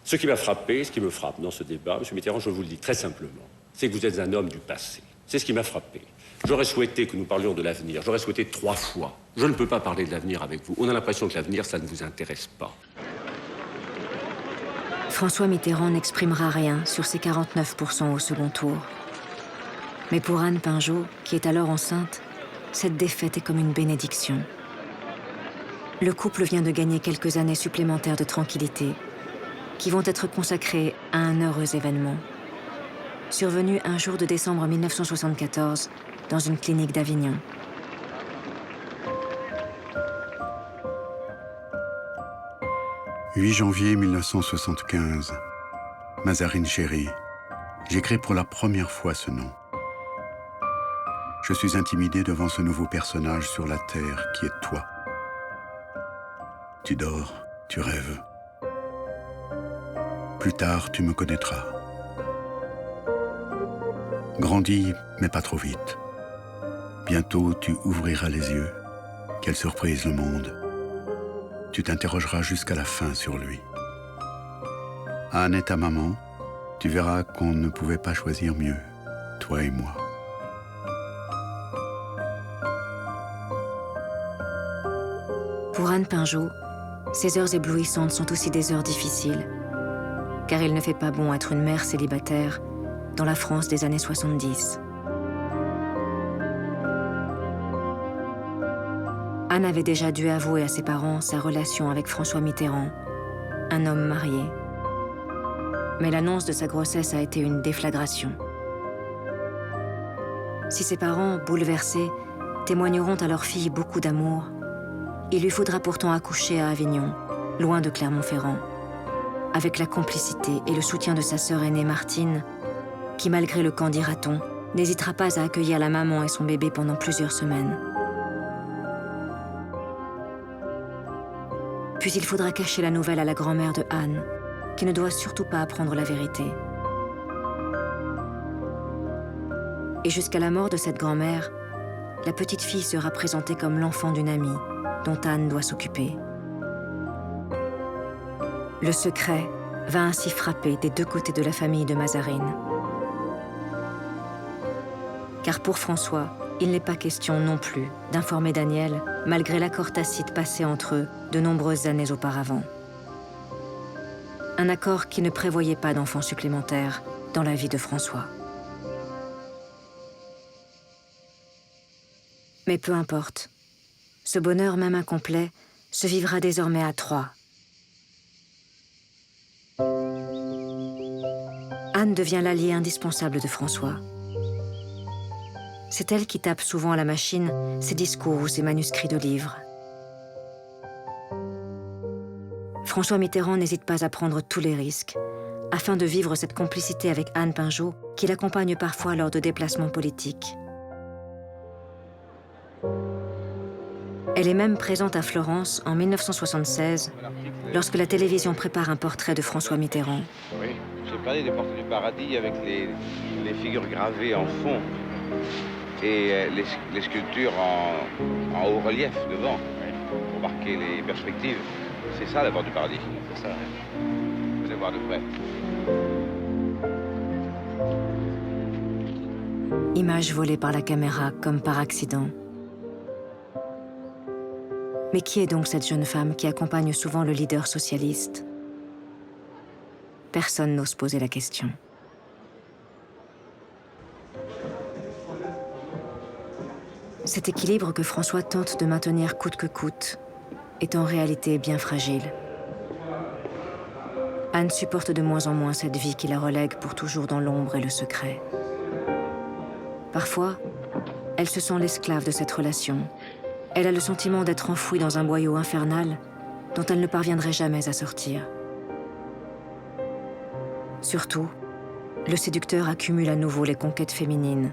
Ce qui m'a frappé, ce qui me frappe dans ce débat, M. Mitterrand, je vous le dis très simplement, c'est que vous êtes un homme du passé. C'est ce qui m'a frappé. J'aurais souhaité que nous parlions de l'avenir. J'aurais souhaité 3 fois. Je ne peux pas parler de l'avenir avec vous. On a l'impression que l'avenir, ça ne vous intéresse pas. François Mitterrand n'exprimera rien sur ses 49% au second tour. Mais pour Anne Pinjot, qui est alors enceinte, cette défaite est comme une bénédiction. Le couple vient de gagner quelques années supplémentaires de tranquillité, qui vont être consacrées à un heureux événement. Survenu un jour de décembre 1974, dans une clinique d'Avignon. « 8 janvier 1975. Mazarine chérie, j'écris pour la première fois ce nom. Je suis intimidé devant ce nouveau personnage sur la terre qui est toi. Tu dors, tu rêves. Plus tard, tu me connaîtras. Grandis, mais pas trop vite. Bientôt, tu ouvriras les yeux. Quelle surprise le monde. Tu t'interrogeras jusqu'à la fin sur lui. Anne est ta maman. Tu verras qu'on ne pouvait pas choisir mieux, toi et moi. Pour Anne Pinjot, ces heures éblouissantes sont aussi des heures difficiles, car il ne fait pas bon être une mère célibataire dans la France des années 70. Anne avait déjà dû avouer à ses parents sa relation avec François Mitterrand, un homme marié. Mais l'annonce de sa grossesse a été une déflagration. Si ses parents, bouleversés, témoigneront à leur fille beaucoup d'amour, il lui faudra pourtant accoucher à Avignon, loin de Clermont-Ferrand, avec la complicité et le soutien de sa sœur aînée Martine, qui, malgré le camp dira-t-on, n'hésitera pas à accueillir la maman et son bébé pendant plusieurs semaines. Puis il faudra cacher la nouvelle à la grand-mère de Anne, qui ne doit surtout pas apprendre la vérité. Et jusqu'à la mort de cette grand-mère, la petite fille sera présentée comme l'enfant d'une amie dont Anne doit s'occuper. Le secret va ainsi frapper des deux côtés de la famille de Mazarine. Car pour François, il n'est pas question non plus d'informer Daniel, malgré l'accord tacite passé entre eux de nombreuses années auparavant. Un accord qui ne prévoyait pas d'enfants supplémentaires dans la vie de François. Mais peu importe, ce bonheur même incomplet se vivra désormais à 3. Anne devient l'alliée indispensable de François. C'est elle qui tape souvent à la machine ses discours ou ses manuscrits de livres. François Mitterrand n'hésite pas à prendre tous les risques afin de vivre cette complicité avec Anne Pinjot qui l'accompagne parfois lors de déplacements politiques. Elle est même présente à Florence en 1976 lorsque la télévision prépare un portrait de François Mitterrand. Oui, j'ai parlé des portraits du paradis avec les figures gravées en fond et les sculptures en haut relief devant, pour marquer les perspectives. C'est ça la porte du paradis. C'est ça. Vous allez voir de près. Image volée par la caméra comme par accident. Mais qui est donc cette jeune femme qui accompagne souvent le leader socialiste? Personne n'ose poser la question. Cet équilibre que François tente de maintenir coûte que coûte est en réalité bien fragile. Anne supporte de moins en moins cette vie qui la relègue pour toujours dans l'ombre et le secret. Parfois, elle se sent l'esclave de cette relation. Elle a le sentiment d'être enfouie dans un boyau infernal dont elle ne parviendrait jamais à sortir. Surtout, le séducteur accumule à nouveau les conquêtes féminines.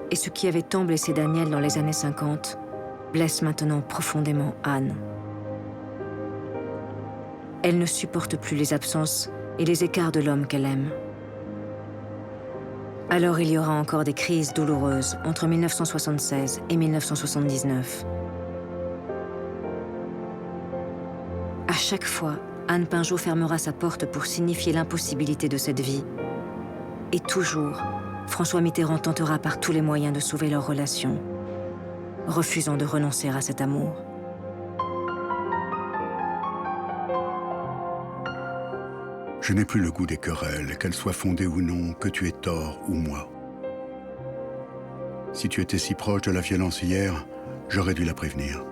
Et ce qui avait tant blessé Daniel dans les années 50 blesse maintenant profondément Anne. Elle ne supporte plus les absences et les écarts de l'homme qu'elle aime. Alors il y aura encore des crises douloureuses entre 1976 et 1979. À chaque fois, Anne Pinjot fermera sa porte pour signifier l'impossibilité de cette vie. Et toujours, François Mitterrand tentera par tous les moyens de sauver leur relation, refusant de renoncer à cet amour. Je n'ai plus le goût des querelles, qu'elles soient fondées ou non, que tu aies tort ou moi. Si tu étais si proche de la violence hier, j'aurais dû la prévenir.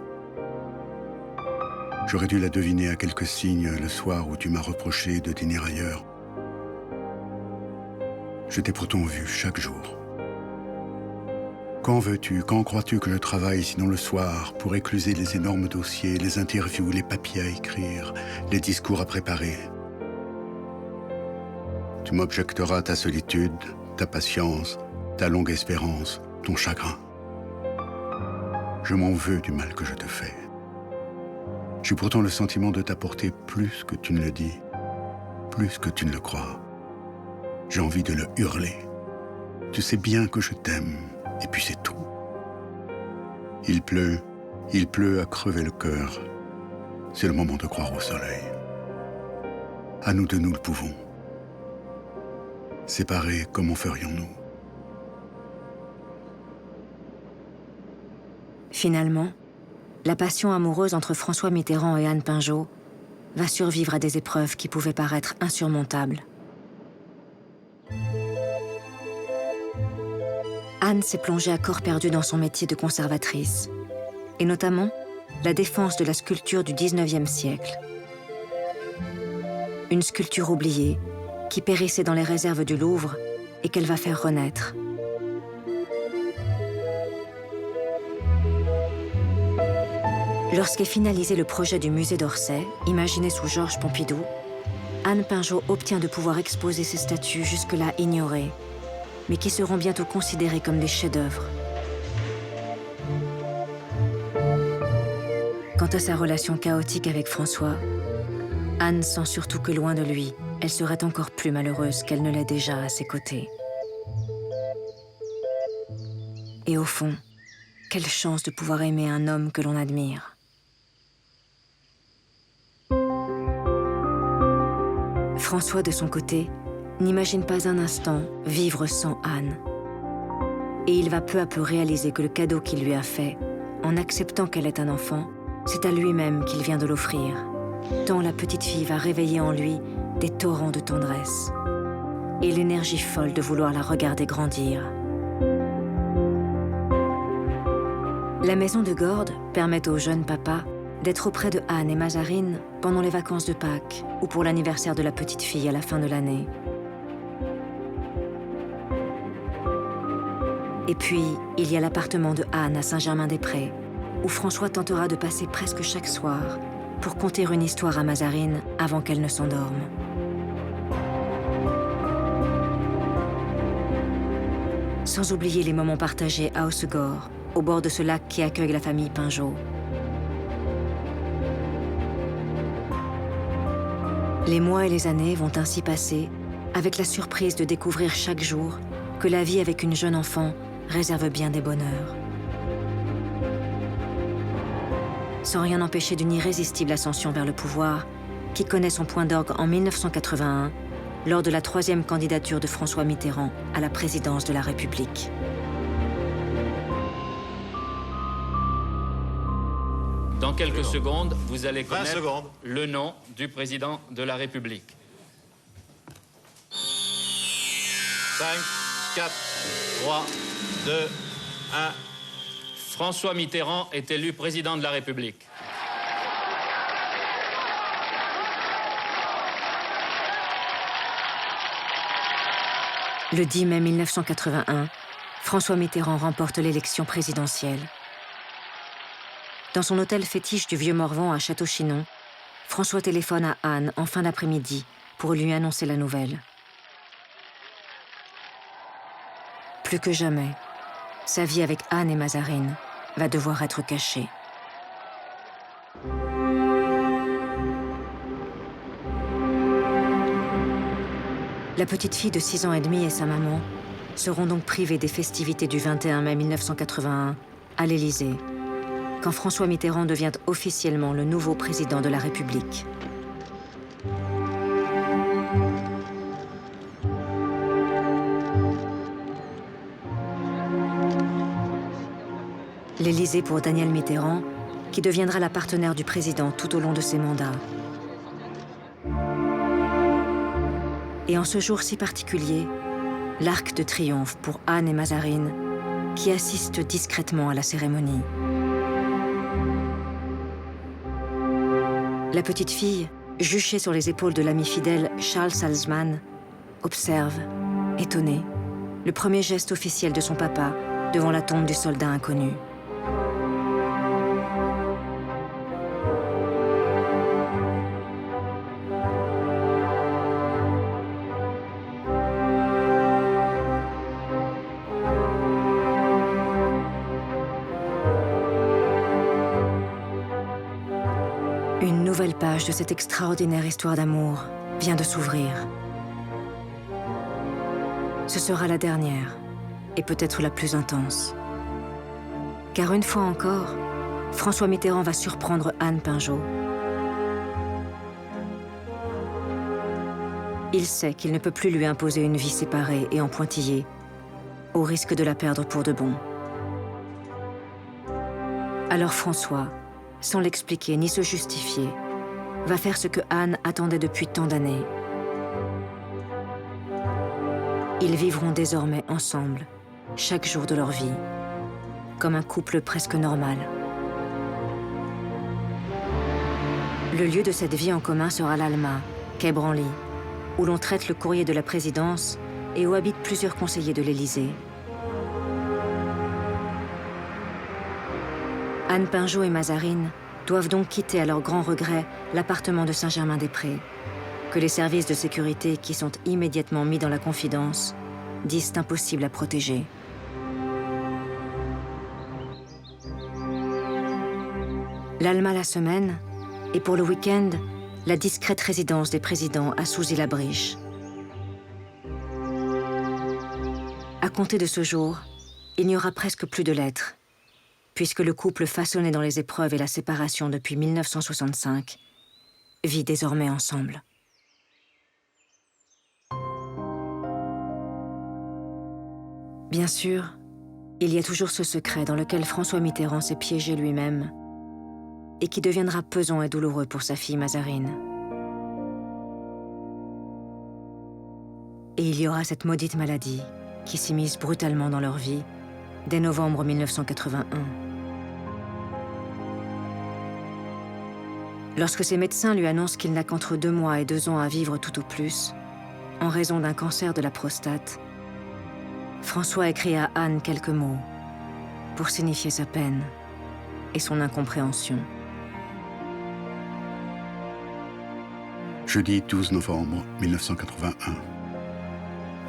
J'aurais dû la deviner à quelques signes le soir où tu m'as reproché de dîner ailleurs. Je t'ai pourtant vu chaque jour. Quand veux-tu, quand crois-tu que je travaille, sinon le soir, pour écluser les énormes dossiers, les interviews, les papiers à écrire, les discours à préparer? Tu m'objecteras ta solitude, ta patience, ta longue espérance, ton chagrin. Je m'en veux du mal que je te fais. J'ai pourtant le sentiment de t'apporter plus que tu ne le dis, plus que tu ne le crois. J'ai envie de le hurler. Tu sais bien que je t'aime, et puis c'est tout. Il pleut à crever le cœur. C'est le moment de croire au soleil. À nous deux, nous le pouvons. Séparés, comment ferions-nous? Finalement, la passion amoureuse entre François Mitterrand et Anne Pinjot va survivre à des épreuves qui pouvaient paraître insurmontables. Anne s'est plongée à corps perdu dans son métier de conservatrice, et notamment la défense de la sculpture du XIXe siècle. Une sculpture oubliée, qui périssait dans les réserves du Louvre et qu'elle va faire renaître. Lorsqu'est finalisé le projet du musée d'Orsay, imaginé sous Georges Pompidou, Anne Pinjot obtient de pouvoir exposer ses statues jusque-là ignorées, mais qui seront bientôt considérées comme des chefs-d'œuvre. Quant à sa relation chaotique avec François, Anne sent surtout que loin de lui, elle serait encore plus malheureuse qu'elle ne l'est déjà à ses côtés. Et au fond, quelle chance de pouvoir aimer un homme que l'on admire. François, de son côté, n'imagine pas un instant vivre sans Anne. Et il va peu à peu réaliser que le cadeau qu'il lui a fait, en acceptant qu'elle est un enfant, c'est à lui-même qu'il vient de l'offrir, tant la petite fille va réveiller en lui des torrents de tendresse et l'énergie folle de vouloir la regarder grandir. La maison de Gordes permet au jeune papa d'être auprès de Anne et Mazarine pendant les vacances de Pâques ou pour l'anniversaire de la petite fille à la fin de l'année. Et puis, il y a l'appartement de Anne à Saint-Germain-des-Prés, où François tentera de passer presque chaque soir pour conter une histoire à Mazarine avant qu'elle ne s'endorme. Sans oublier les moments partagés à Hossegor, au bord de ce lac qui accueille la famille Pinjot. Les mois et les années vont ainsi passer avec la surprise de découvrir chaque jour que la vie avec une jeune enfant réserve bien des bonheurs. Sans rien empêcher d'une irrésistible ascension vers le pouvoir, qui connaît son point d'orgue en 1981, lors de la 3e candidature de François Mitterrand à la présidence de la République. Dans quelques secondes, vous allez connaître le nom du président de la République. 5, 4, 3, 2, 1. François Mitterrand est élu président de la République. Le 10 mai 1981, François Mitterrand remporte l'élection présidentielle. Dans son hôtel fétiche du Vieux-Morvan à Château-Chinon, François téléphone à Anne en fin d'après-midi pour lui annoncer la nouvelle. Plus que jamais, sa vie avec Anne et Mazarine va devoir être cachée. La petite fille de 6 ans et demi et sa maman seront donc privées des festivités du 21 mai 1981 à l'Élysée, quand François Mitterrand devient officiellement le nouveau président de la République. L'Élysée pour Danielle Mitterrand, qui deviendra la partenaire du président tout au long de ses mandats. Et en ce jour si particulier, l'Arc de Triomphe pour Anne et Mazarine, qui assistent discrètement à la cérémonie. La petite fille, juchée sur les épaules de l'ami fidèle Charles Salzman, observe, étonnée, le premier geste officiel de son papa devant la tombe du soldat inconnu. Une nouvelle page de cette extraordinaire histoire d'amour vient de s'ouvrir. Ce sera la dernière, et peut-être la plus intense. Car une fois encore, François Mitterrand va surprendre Anne Pinjot. Il sait qu'il ne peut plus lui imposer une vie séparée et en pointillé, au risque de la perdre pour de bon. Alors François, sans l'expliquer ni se justifier, va faire ce que Anne attendait depuis tant d'années. Ils vivront désormais ensemble, chaque jour de leur vie, comme un couple presque normal. Le lieu de cette vie en commun sera l'Alma, quai Branly, où l'on traite le courrier de la présidence et où habitent plusieurs conseillers de l'Élysée. Anne Pinjot et Mazarine doivent donc quitter à leur grand regret l'appartement de Saint-Germain-des-Prés, que les services de sécurité qui sont immédiatement mis dans la confidence disent impossible à protéger. L'Alma la semaine, et pour le week-end, la discrète résidence des présidents à Souzy-la-Briche. À compter de ce jour, il n'y aura presque plus de lettres, puisque le couple façonné dans les épreuves et la séparation depuis 1965 vit désormais ensemble. Bien sûr, il y a toujours ce secret dans lequel François Mitterrand s'est piégé lui-même et qui deviendra pesant et douloureux pour sa fille Mazarine. Et il y aura cette maudite maladie qui s'immisce brutalement dans leur vie dès novembre 1981. Lorsque ses médecins lui annoncent qu'il n'a qu'entre 2 mois et 2 ans à vivre tout au plus, en raison d'un cancer de la prostate, François écrit à Anne quelques mots pour signifier sa peine et son incompréhension. Jeudi 12 novembre 1981.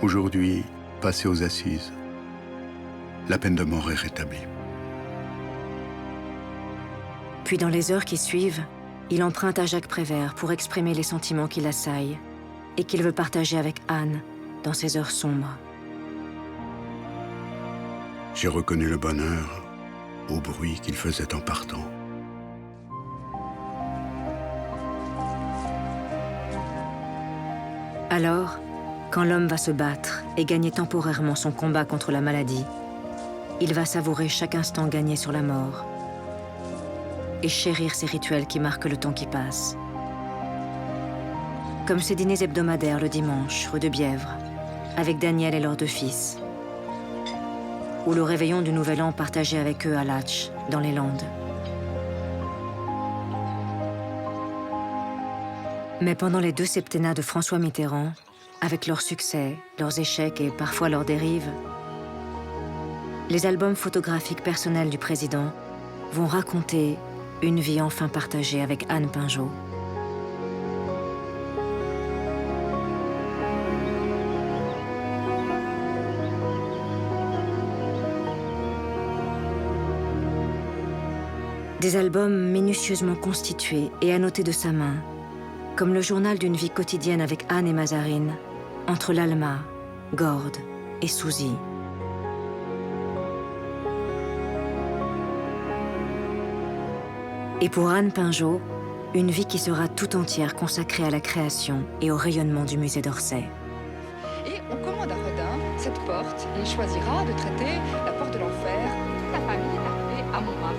Aujourd'hui, passé aux assises. La peine de mort est rétablie. Puis dans les heures qui suivent, il emprunte à Jacques Prévert pour exprimer les sentiments qui l'assaillent et qu'il veut partager avec Anne dans ces heures sombres. J'ai reconnu le bonheur au bruit qu'il faisait en partant. Alors, quand l'homme va se battre et gagner temporairement son combat contre la maladie, il va savourer chaque instant gagné sur la mort et chérir ces rituels qui marquent le temps qui passe. Comme ces dîners hebdomadaires le dimanche, rue de Bièvre, avec Daniel et leurs 2 fils, ou le réveillon du Nouvel An partagé avec eux à Latch, dans les Landes. Mais pendant les 2 septennats de François Mitterrand, avec leurs succès, leurs échecs et parfois leurs dérives, les albums photographiques personnels du président vont raconter une vie enfin partagée avec Anne Pinjot. Des albums minutieusement constitués et annotés de sa main, comme le journal d'une vie quotidienne avec Anne et Mazarine, entre l'Alma, Gordes et Souzy. Et pour Anne Pinjot, une vie qui sera tout entière consacrée à la création et au rayonnement du musée d'Orsay. Et on commande à Rodin cette porte et il choisira de traiter la porte de l'enfer. La famille est arrivée à Montmartre.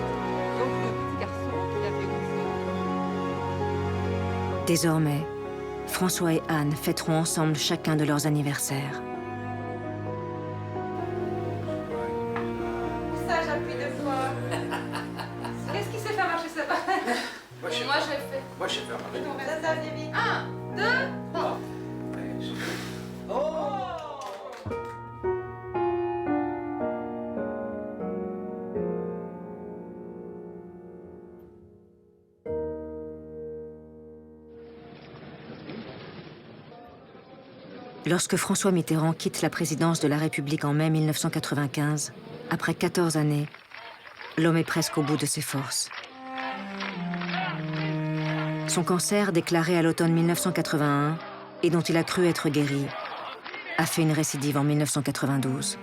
Donc le petit garçon qui avait aussi. Désormais, François et Anne fêteront ensemble chacun de leurs anniversaires. Ça, j'appuie 2 fois. Qu'est-ce qui sait faire marcher ça? Moi, je l'ai fait. Moi, je sais faire marcher. Ça vient vite. 1, 2, 3. Lorsque François Mitterrand quitte la présidence de la République en mai 1995, après 14 années, l'homme est presque au bout de ses forces. Son cancer, déclaré à l'automne 1981, et dont il a cru être guéri, a fait une récidive en 1992.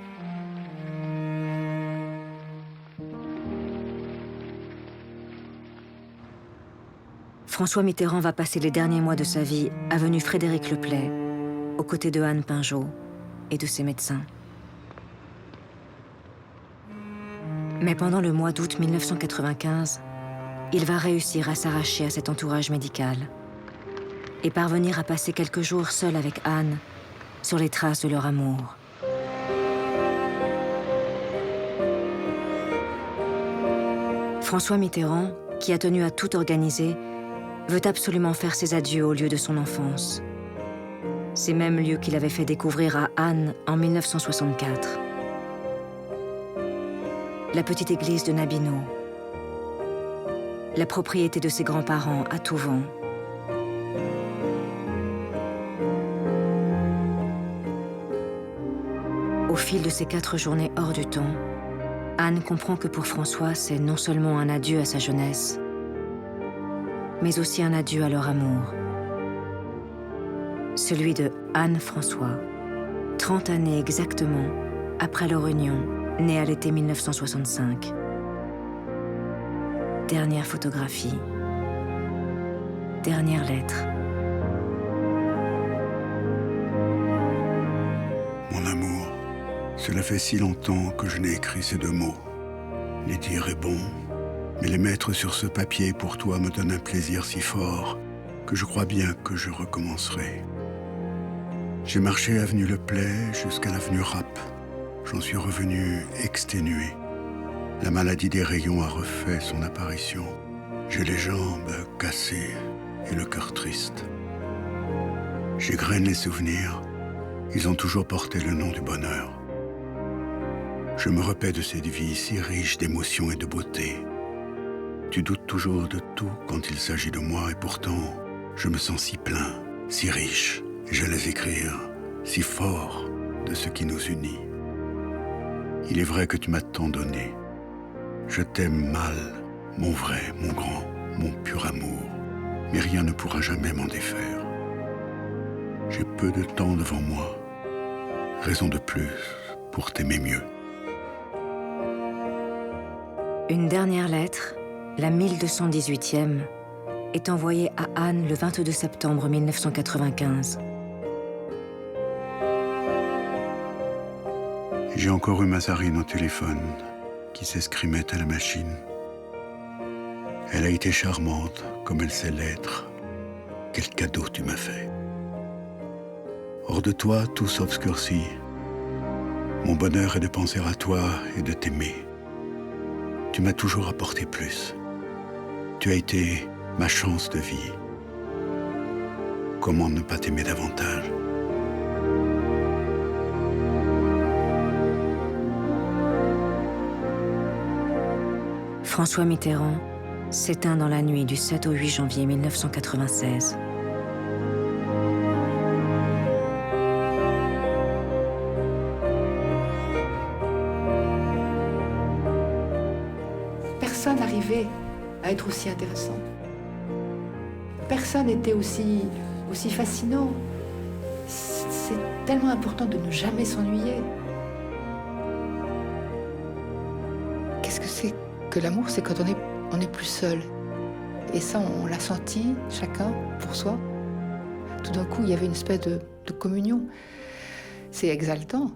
François Mitterrand va passer les derniers mois de sa vie avenue Frédéric Leplay, aux côtés de Anne Pinjot et de ses médecins. Mais pendant le mois d'août 1995, il va réussir à s'arracher à cet entourage médical et parvenir à passer quelques jours seul avec Anne sur les traces de leur amour. François Mitterrand, qui a tenu à tout organiser, veut absolument faire ses adieux au lieu de son enfance. Ces mêmes lieux qu'il avait fait découvrir à Anne en 1964. La petite église de Nabino, la propriété de ses grands-parents à Touvent. Au fil de ces 4 journées hors du temps, Anne comprend que pour François, c'est non seulement un adieu à sa jeunesse, mais aussi un adieu à leur amour. Celui de Anne-François, 30 années exactement après leur union, née à l'été 1965. Dernière photographie, dernière lettre. Mon amour, cela fait si longtemps que je n'ai écrit ces 2 mots. Les dire est bon, mais les mettre sur ce papier pour toi me donne un plaisir si fort que je crois bien que je recommencerai. J'ai marché avenue Leplay jusqu'à l'avenue Rapp. J'en suis revenu exténué. La maladie des rayons a refait son apparition. J'ai les jambes cassées et le cœur triste. J'égrène les souvenirs. Ils ont toujours porté le nom du bonheur. Je me repais de cette vie si riche d'émotions et de beauté. Tu doutes toujours de tout quand il s'agit de moi et pourtant, je me sens si plein, si riche. J'allais écrire si fort de ce qui nous unit. Il est vrai que tu m'as tant donné. Je t'aime mal, mon vrai, mon grand, mon pur amour. Mais rien ne pourra jamais m'en défaire. J'ai peu de temps devant moi. Raison de plus pour t'aimer mieux. Une dernière lettre, la 1218e, est envoyée à Anne le 22 septembre 1995. J'ai encore eu Mazarine au téléphone, qui s'escrimait à la machine. Elle a été charmante, comme elle sait l'être. Quel cadeau tu m'as fait. Hors de toi, tout s'obscurcit. Mon bonheur est de penser à toi et de t'aimer. Tu m'as toujours apporté plus. Tu as été ma chance de vie. Comment ne pas t'aimer davantage ? François Mitterrand s'éteint dans la nuit du 7 au 8 janvier 1996. Personne n'arrivait à être aussi intéressant. Personne n'était aussi fascinant. C'est tellement important de ne jamais s'ennuyer. Qu'est-ce que c'est que l'amour? C'est quand on est plus seul. Et ça, on l'a senti, chacun, pour soi. Tout d'un coup, il y avait une espèce de communion. C'est exaltant.